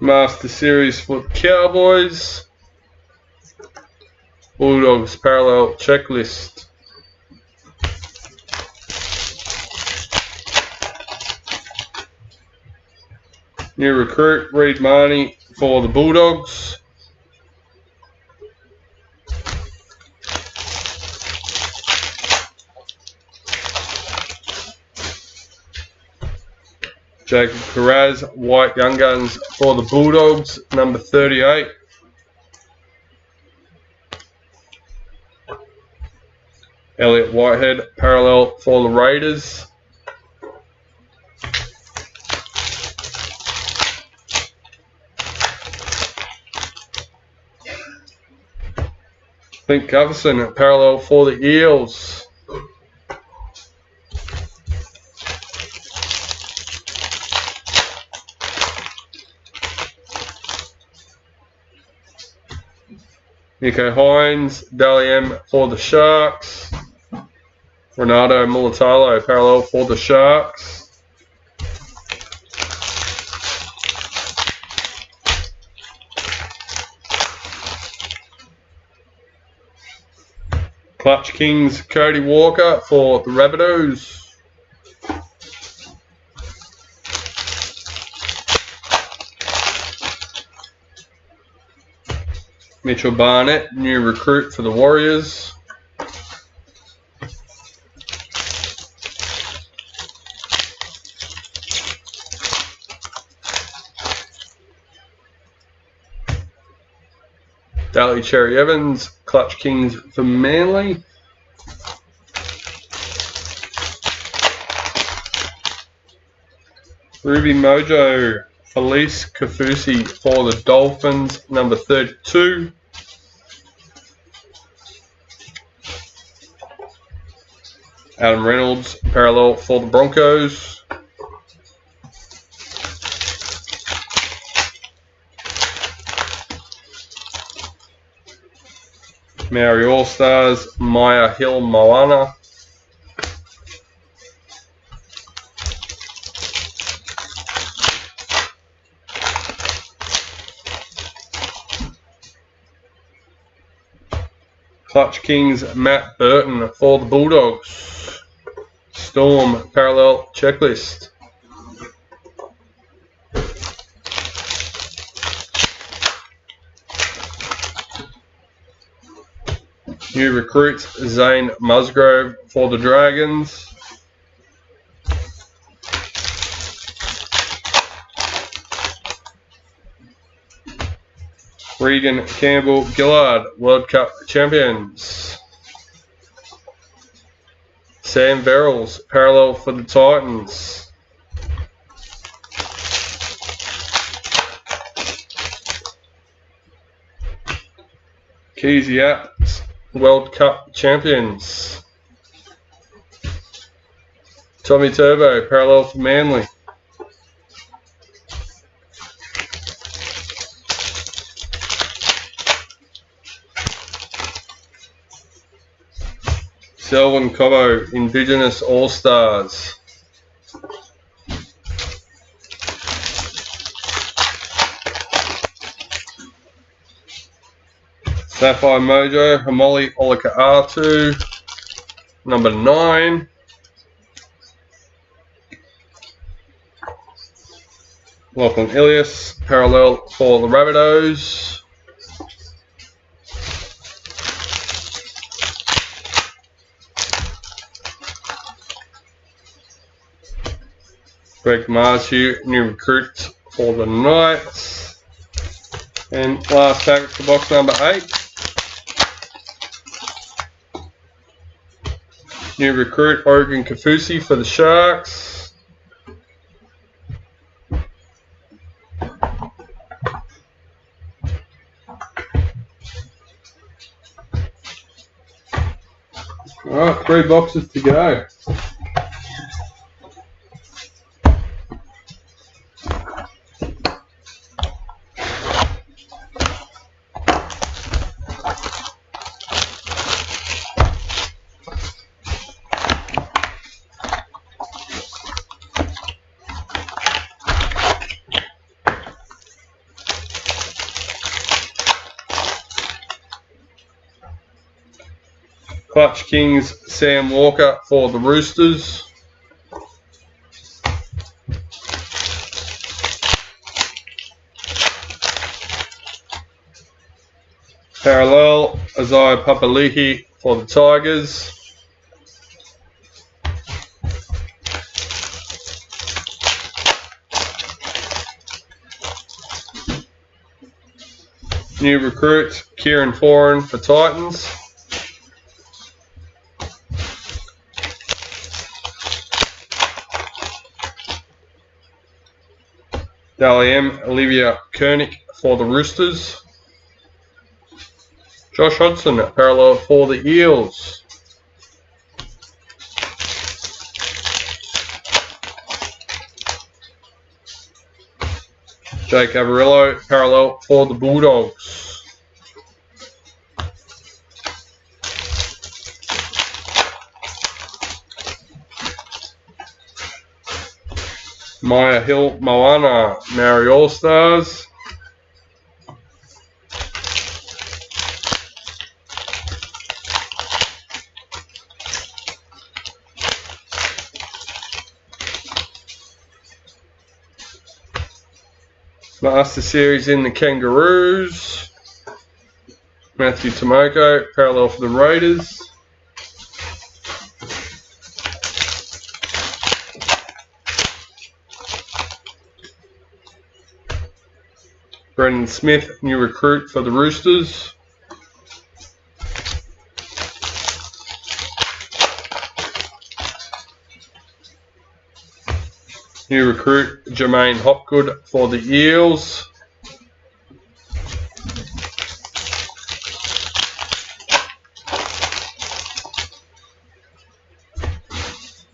Master Series for the Cowboys. Bulldogs parallel checklist. New recruit Reid Marnie for the Bulldogs. Jacob Carraz, White Young Guns for the Bulldogs, number 38. Elliot Whitehead, parallel for the Raiders. Clint Gutherson, parallel for the Eels. Nico Hines, Dalian for the Sharks. Renato Mulatalo, parallel for the Sharks. Clutch Kings, Cody Walker for the Rabbitohs. Mitchell Barnett, new recruit for the Warriors. Daly Cherry Evans, Clutch Kings for Manly. Ruby Mojo, Felice Kafusi for the Dolphins, number 32. Adam Reynolds, parallel for the Broncos. Maori All-Stars, Maya Hill Moana. Clutch Kings, Matt Burton for the Bulldogs. Storm, parallel checklist. New recruits, Zane Musgrove for the Dragons. Regan Campbell Gillard, World Cup champions. Sam Verrills, parallel for the Titans. Keezy Apps, World Cup champions. Tommy Turbo, parallel for Manly. Selwyn Cobbo, Indigenous All-Stars. Sapphire Mojo, Hamoli Olaka'atu, number 9. Lachlan Ilias, parallel for the Rabbitohs. Greg Marshall, new recruit for the Knights. And last packet for box number 8. New recruit, Oregon Kafusi for the Sharks. Alright, 3 boxes to go. Clutch Kings, Sam Walker for the Roosters. Parallel, Isaiah Papali'i for the Tigers. New recruit, Kieran Foran for Titans. Dally M, Olivia Koenig for the Roosters. Josh Hodgson, parallel for the Eels. Jake Averillo, parallel for the Bulldogs. Maya Hill Moana, Maori All-Stars. Master Series in the Kangaroos. Matthew Tomoko, parallel for the Raiders. Brendan Smith, new recruit for the Roosters. New recruit Jermaine Hopgood for the Eels.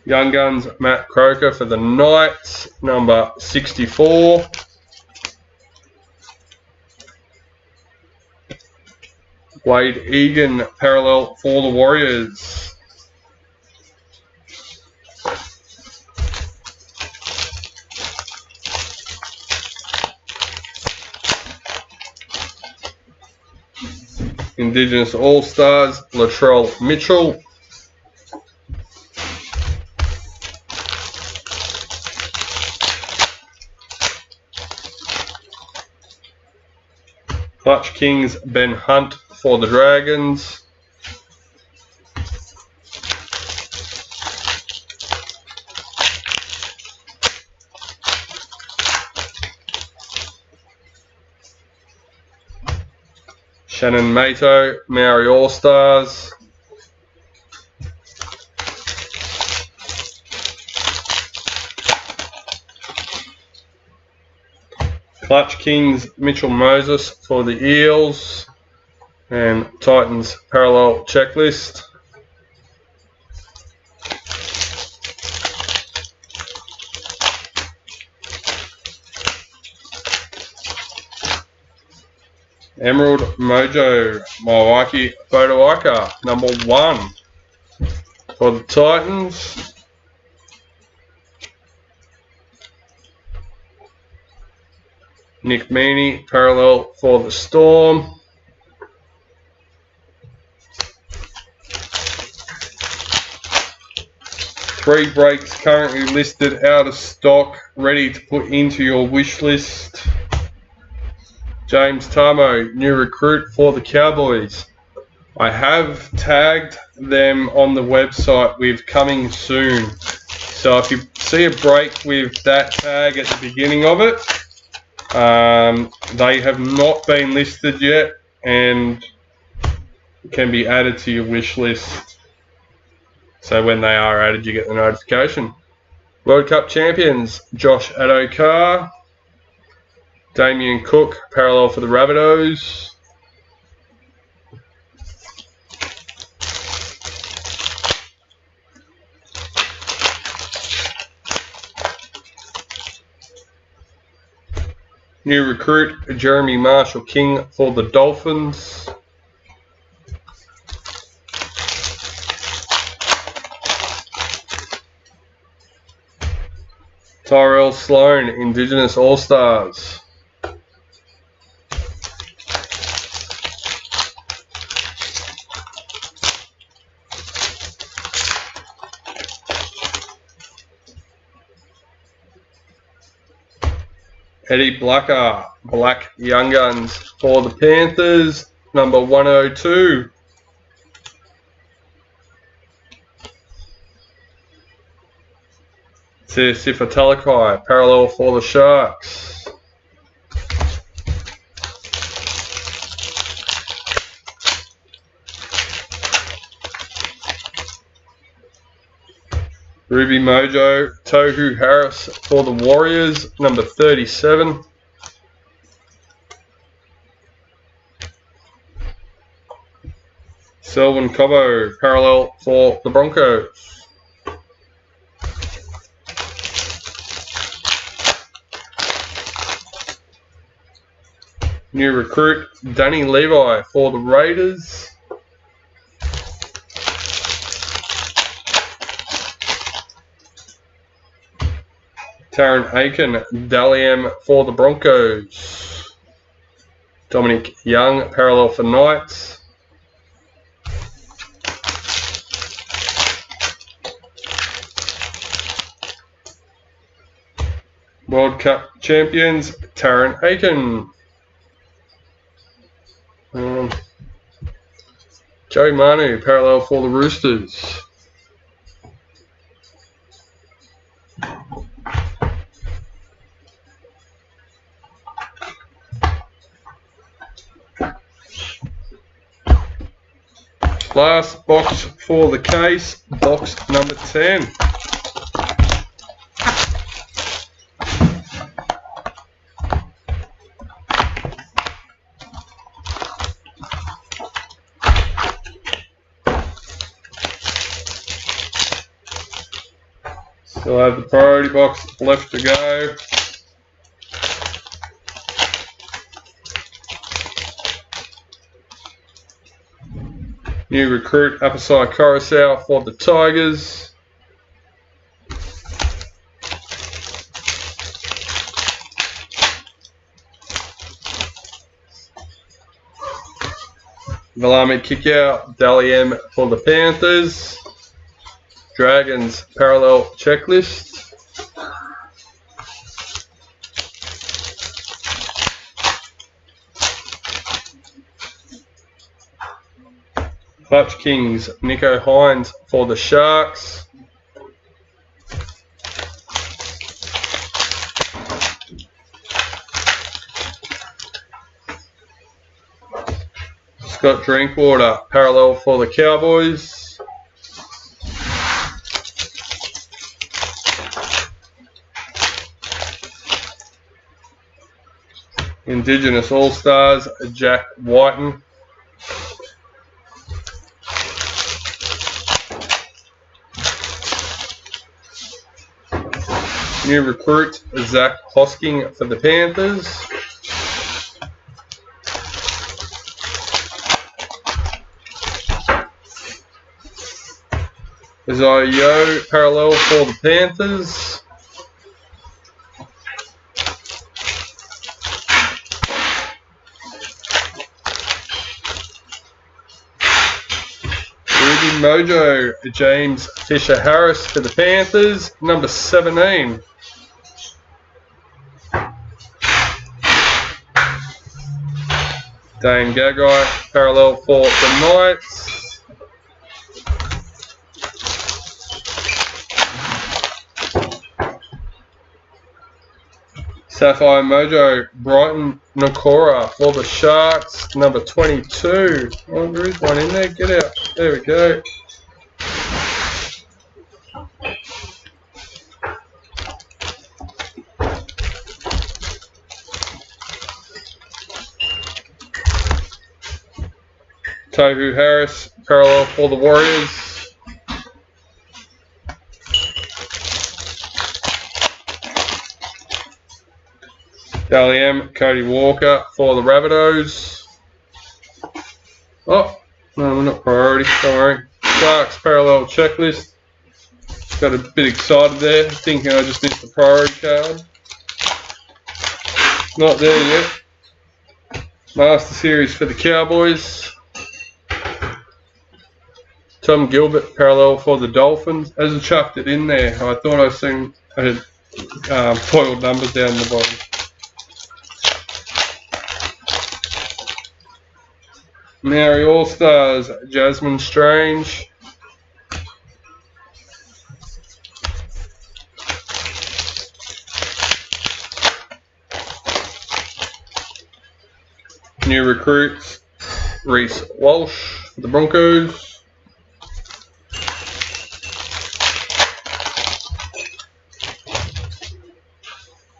Young Guns Matt Croker for the Knights, number 64. Wade Egan parallel for the Warriors. Indigenous All-Stars Latrell Mitchell. Clutch Kings Ben Hunt for the Dragons. Shannon Mato, Maori All-Stars. Clutch Kings Mitchell Moses for the Eels. And Titans Parallel Checklist. Emerald Mojo Mawaki Fotoika, number 1 for the Titans. Nick Meaney parallel for the Storm. Three breaks currently listed out of stock, ready to put into your wish list. James Tamo, new recruit for the Cowboys. I have tagged them on the website with coming soon. So if you see a break with that tag at the beginning of it, they have not been listed yet and can be added to your wish list. So when they are added, you get the notification. World Cup champions, Josh Adokar. Damien Cook, parallel for the Rabbitohs. New recruit, Jeremy Marshall King for the Dolphins. Tyrell Sloan, Indigenous All-Stars. Eddie Blacker, Black Young Guns for the Panthers, number 102. Sifa Talakai, parallel for the Sharks. Ruby Mojo, Tohu Harris for the Warriors, number 37. Selwyn Cobbo, parallel for the Broncos. New recruit, Danny Levi for the Raiders. Taron Aiken, Daliam for the Broncos. Dominic Young, parallel for Knights. World Cup champions, Taron Aiken. Joey Manu, parallel for the Roosters. Last box for the case, box number 10. Still have the priority box left to go. New recruit upper side carousel for the Tigers. Valami kick out, Dally M for the Panthers. Dragons parallel checklist. Clutch Kings, Nico Hines for the Sharks. Scott Drinkwater, parallel for the Cowboys. Indigenous All-Stars, Jack Whiten. New recruit, Zach Hosking for the Panthers. Isaiah Yeo, parallel for the Panthers. Ruby Mojo, James Fisher-Harris for the Panthers, number 17. Dane Gagai, parallel for the Knights. Sapphire Mojo, Brighton Nakora for the Sharks, number 22. Oh, there is one in there. Get out. There we go. Tohu Harris, parallel for the Warriors. Dally M, Cody Walker for the Rabbitohs. Oh, no, we're not priority, don't worry. Sharks parallel checklist. Got a bit excited there, thinking I just missed the priority card. Not there yet. Master Series for the Cowboys. Tom Gilbert parallel for the Dolphins. As I chucked it in there, I thought I had foiled numbers down the bottom. Mary All-Stars, Jasmine Strange. New recruits, Reese Walsh for the Broncos.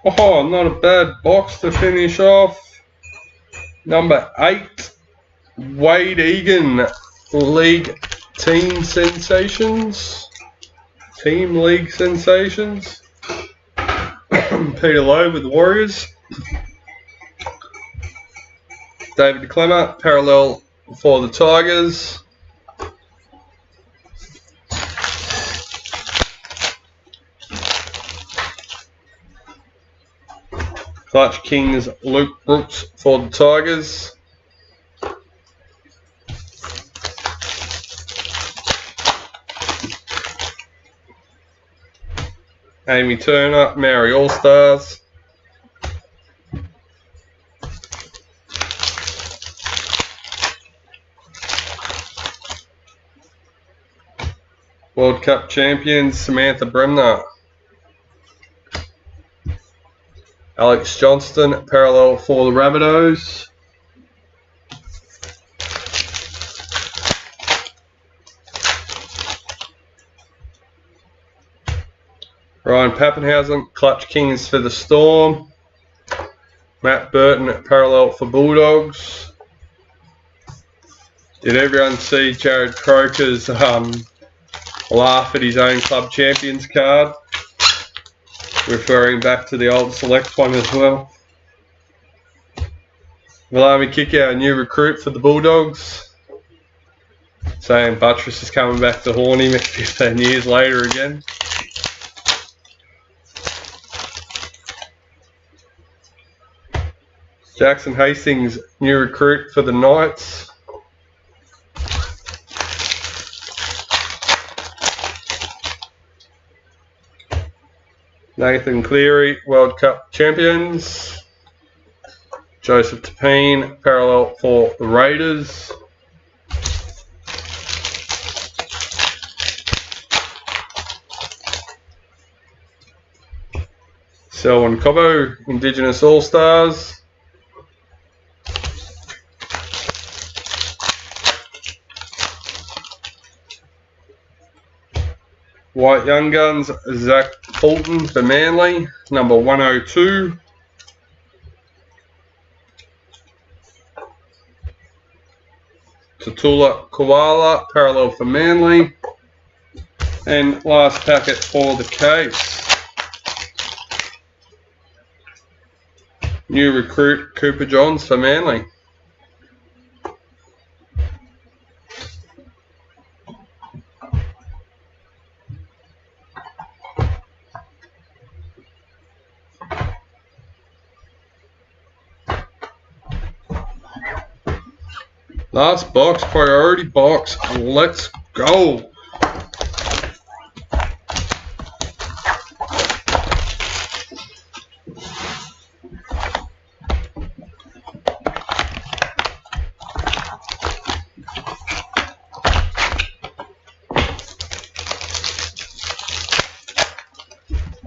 Oh, not a bad box to finish off. Number 8. Wade Egan, League Team Sensations. Team League Sensations. Peter Lowe with the Warriors. David Clemmer, parallel for the Tigers. Clutch Kings, Luke Brooks for the Tigers. Amy Turner, Maori All-Stars. World Cup champions, Samantha Bremner. Alex Johnston, parallel for the Rabbitohs. Ryan Pappenhausen, Clutch Kings for the Storm. Matt Burton, parallel for Bulldogs. Did everyone see Jared Croker's laugh at his own club champions card? referring back to the old select one as well. Malami Kickout, a new recruit for the Bulldogs. Saying Buttress is coming back to Horny 15 years later again. Jackson Hastings, new recruit for the Knights. Nathan Cleary, World Cup champions. Joseph Tapine, parallel for the Raiders. Selwyn Cobbo, Indigenous All-Stars. White Young Guns, Zach Fulton for Manly, number 102. Tatula Koala, parallel for Manly. And last packet for the case. New recruit Cooper Johns for Manly. Last box, priority box. Let's go.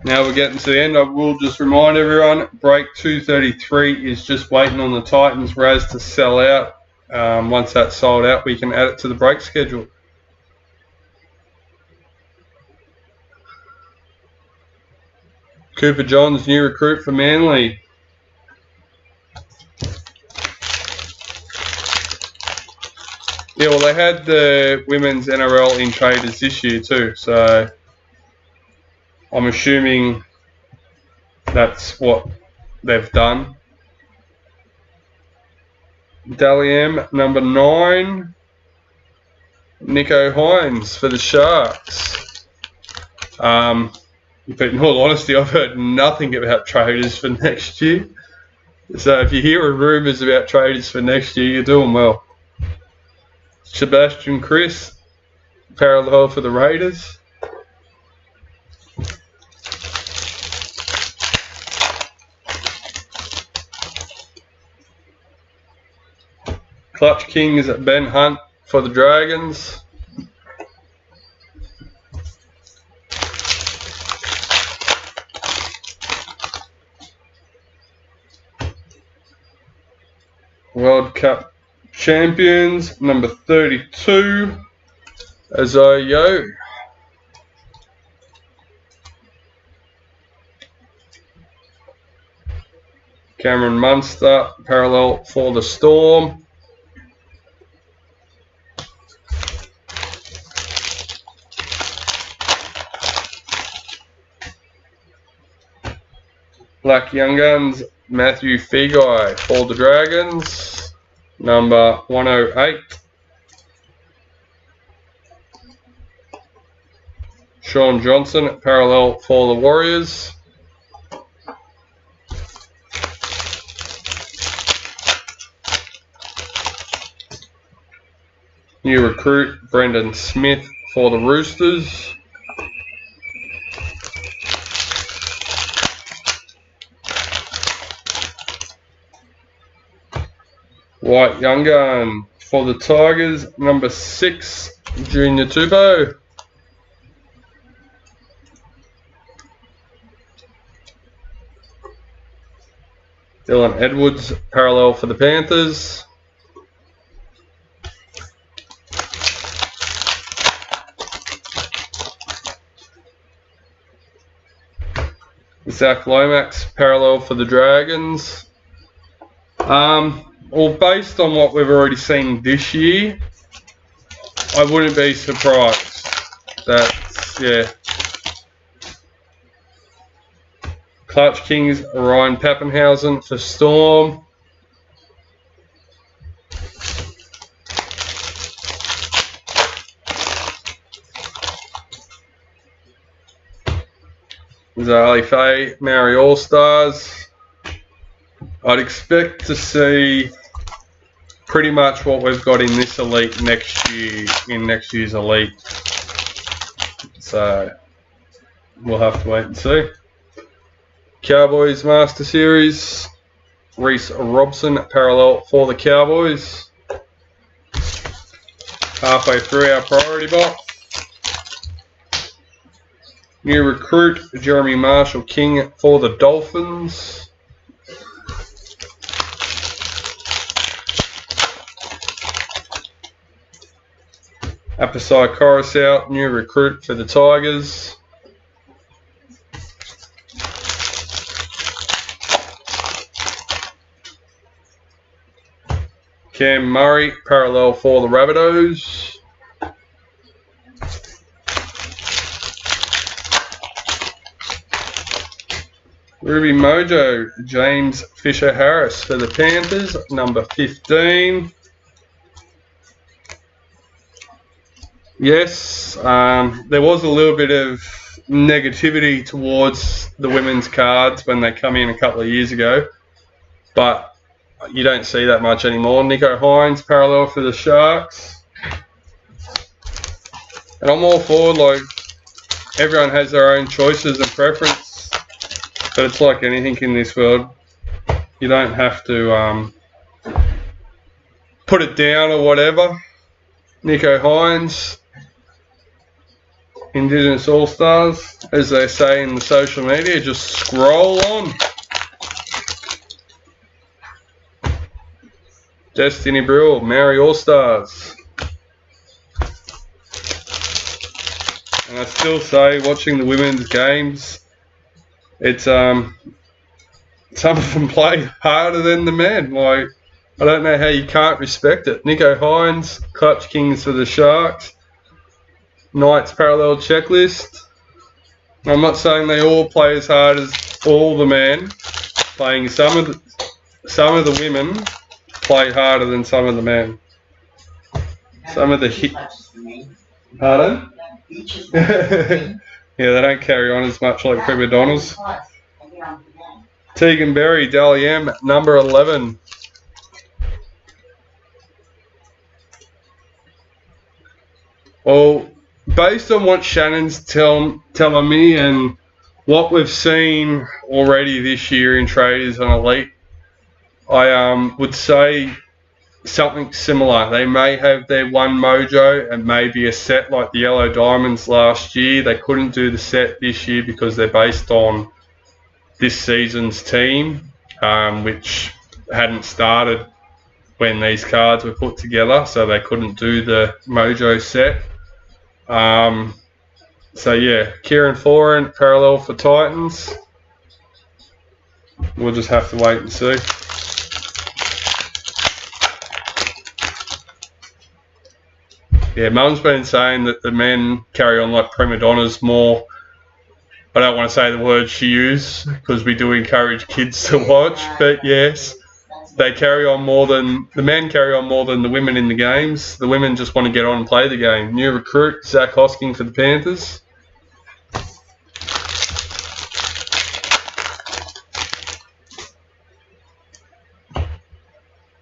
Now we're getting to the end. I will just remind everyone, break 233 is just waiting on the Titans Raz to sell out. Once that's sold out, we can add it to the break schedule. Cooper Johns, new recruit for Manly. Yeah, well, they had the women's NRL in traders this year too, so I'm assuming that's what they've done. Dally M, number 9. Nico Hines for the Sharks. But in all honesty, I've heard nothing about traders for next year. So if you hear rumours about traders for next year, you're doing well. Sebastian Chris, parallel for the Raiders. Clutch Kings, Ben Hunt for the Dragons. World Cup champions, number 32, Azayo. Cameron Munster, parallel for the Storm. Black Young Guns, Matthew Feagai for the Dragons, number 108. Sean Johnson, parallel for the Warriors. New recruit, Brendan Smith for the Roosters. White Young Gun for the Tigers, number 6, Junior Tupou. Dylan Edwards, parallel for the Panthers. Zach Lomax, parallel for the Dragons. Well, based on what we've already seen this year, I wouldn't be surprised. That's, yeah. Clutch Kings, Ryan Pappenhausen for Storm. Zali Faye, Maori All-Stars. I'd expect to see pretty much what we've got in this Elite next year, in next year's Elite. So, we'll have to wait and see. Cowboys Master Series. Reese Robson, parallel for the Cowboys. Halfway through our priority box. New recruit, Jeremy Marshall King for the Dolphins. Apasai Coruscant, new recruit for the Tigers. Cam Murray, parallel for the Rabbitohs. Ruby Mojo, James Fisher Harris for the Panthers, number 15. Yes, there was a little bit of negativity towards the women's cards when they come in a couple of years ago, but you don't see that much anymore. Nico Hines, parallel for the Sharks. And I'm all for, like, everyone has their own choices and preference, but it's like anything in this world. You don't have to put it down or whatever. Nico Hines, Indigenous All-Stars, as they say in the social media, just scroll on. Destiny Brill, Maori All-Stars. And I still say, watching the women's games, it's some of them play harder than the men. Like, I don't know how you can't respect it. Nico Hines, Clutch Kings for the Sharks. Knights parallel checklist. I'm not saying they all play as hard as all the men. Playing some of the women play harder than some of the men. Some of the hit. Pardon? Yeah, they don't carry on as much like prima donnas. Tegan Berry, Dally M, number 11. Well, based on what Shannon's telling me and what we've seen already this year in Traders on Elite, I would say something similar. They may have their one mojo and maybe a set like the Yellow Diamonds last year. They couldn't do the set this year because they're based on this season's team, which hadn't started when these cards were put together, so they couldn't do the mojo set. So yeah, Kieran Foran, parallel for Titans. We'll just have to wait and see. Yeah, Mum's been saying that the men carry on like prima donnas more. I don't want to say the word she used because we do encourage kids to watch, but yes, they carry on more than the men carry on more than the women in the games. The women just want to get on and play the game. New recruit, Zach Hosking for the Panthers.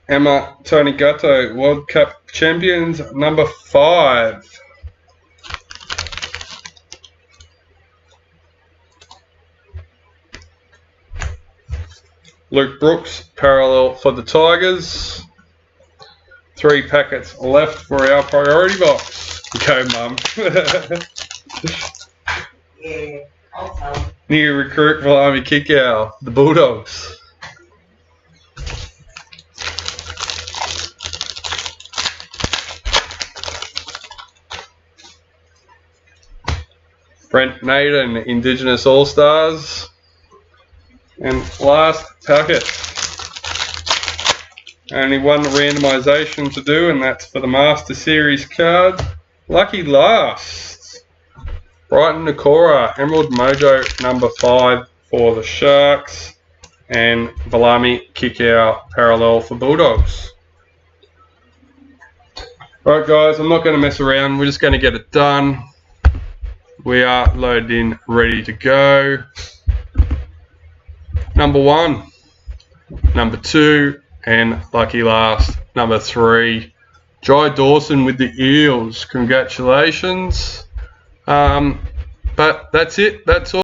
Emma Tony Gatto, World Cup champions, number 5. Luke Brooks, parallel for the Tigers. 3 packets left for our priority box. Go, Mum. Yeah, also. New recruit for Army Kickow, the Bulldogs. Brent Naden, Indigenous All-Stars. And last packet. Only one randomisation to do, and that's for the Master Series card. Lucky last. Brighton Nakora, Emerald Mojo, number 5 for the Sharks, and Valami kick out parallel for Bulldogs. Alright guys, I'm not going to mess around, we're just going to get it done. We are loaded in, ready to go. Number 1, number 2, and lucky last, number 3. Jai Dawson with the Eels, congratulations. But that's it, that's all.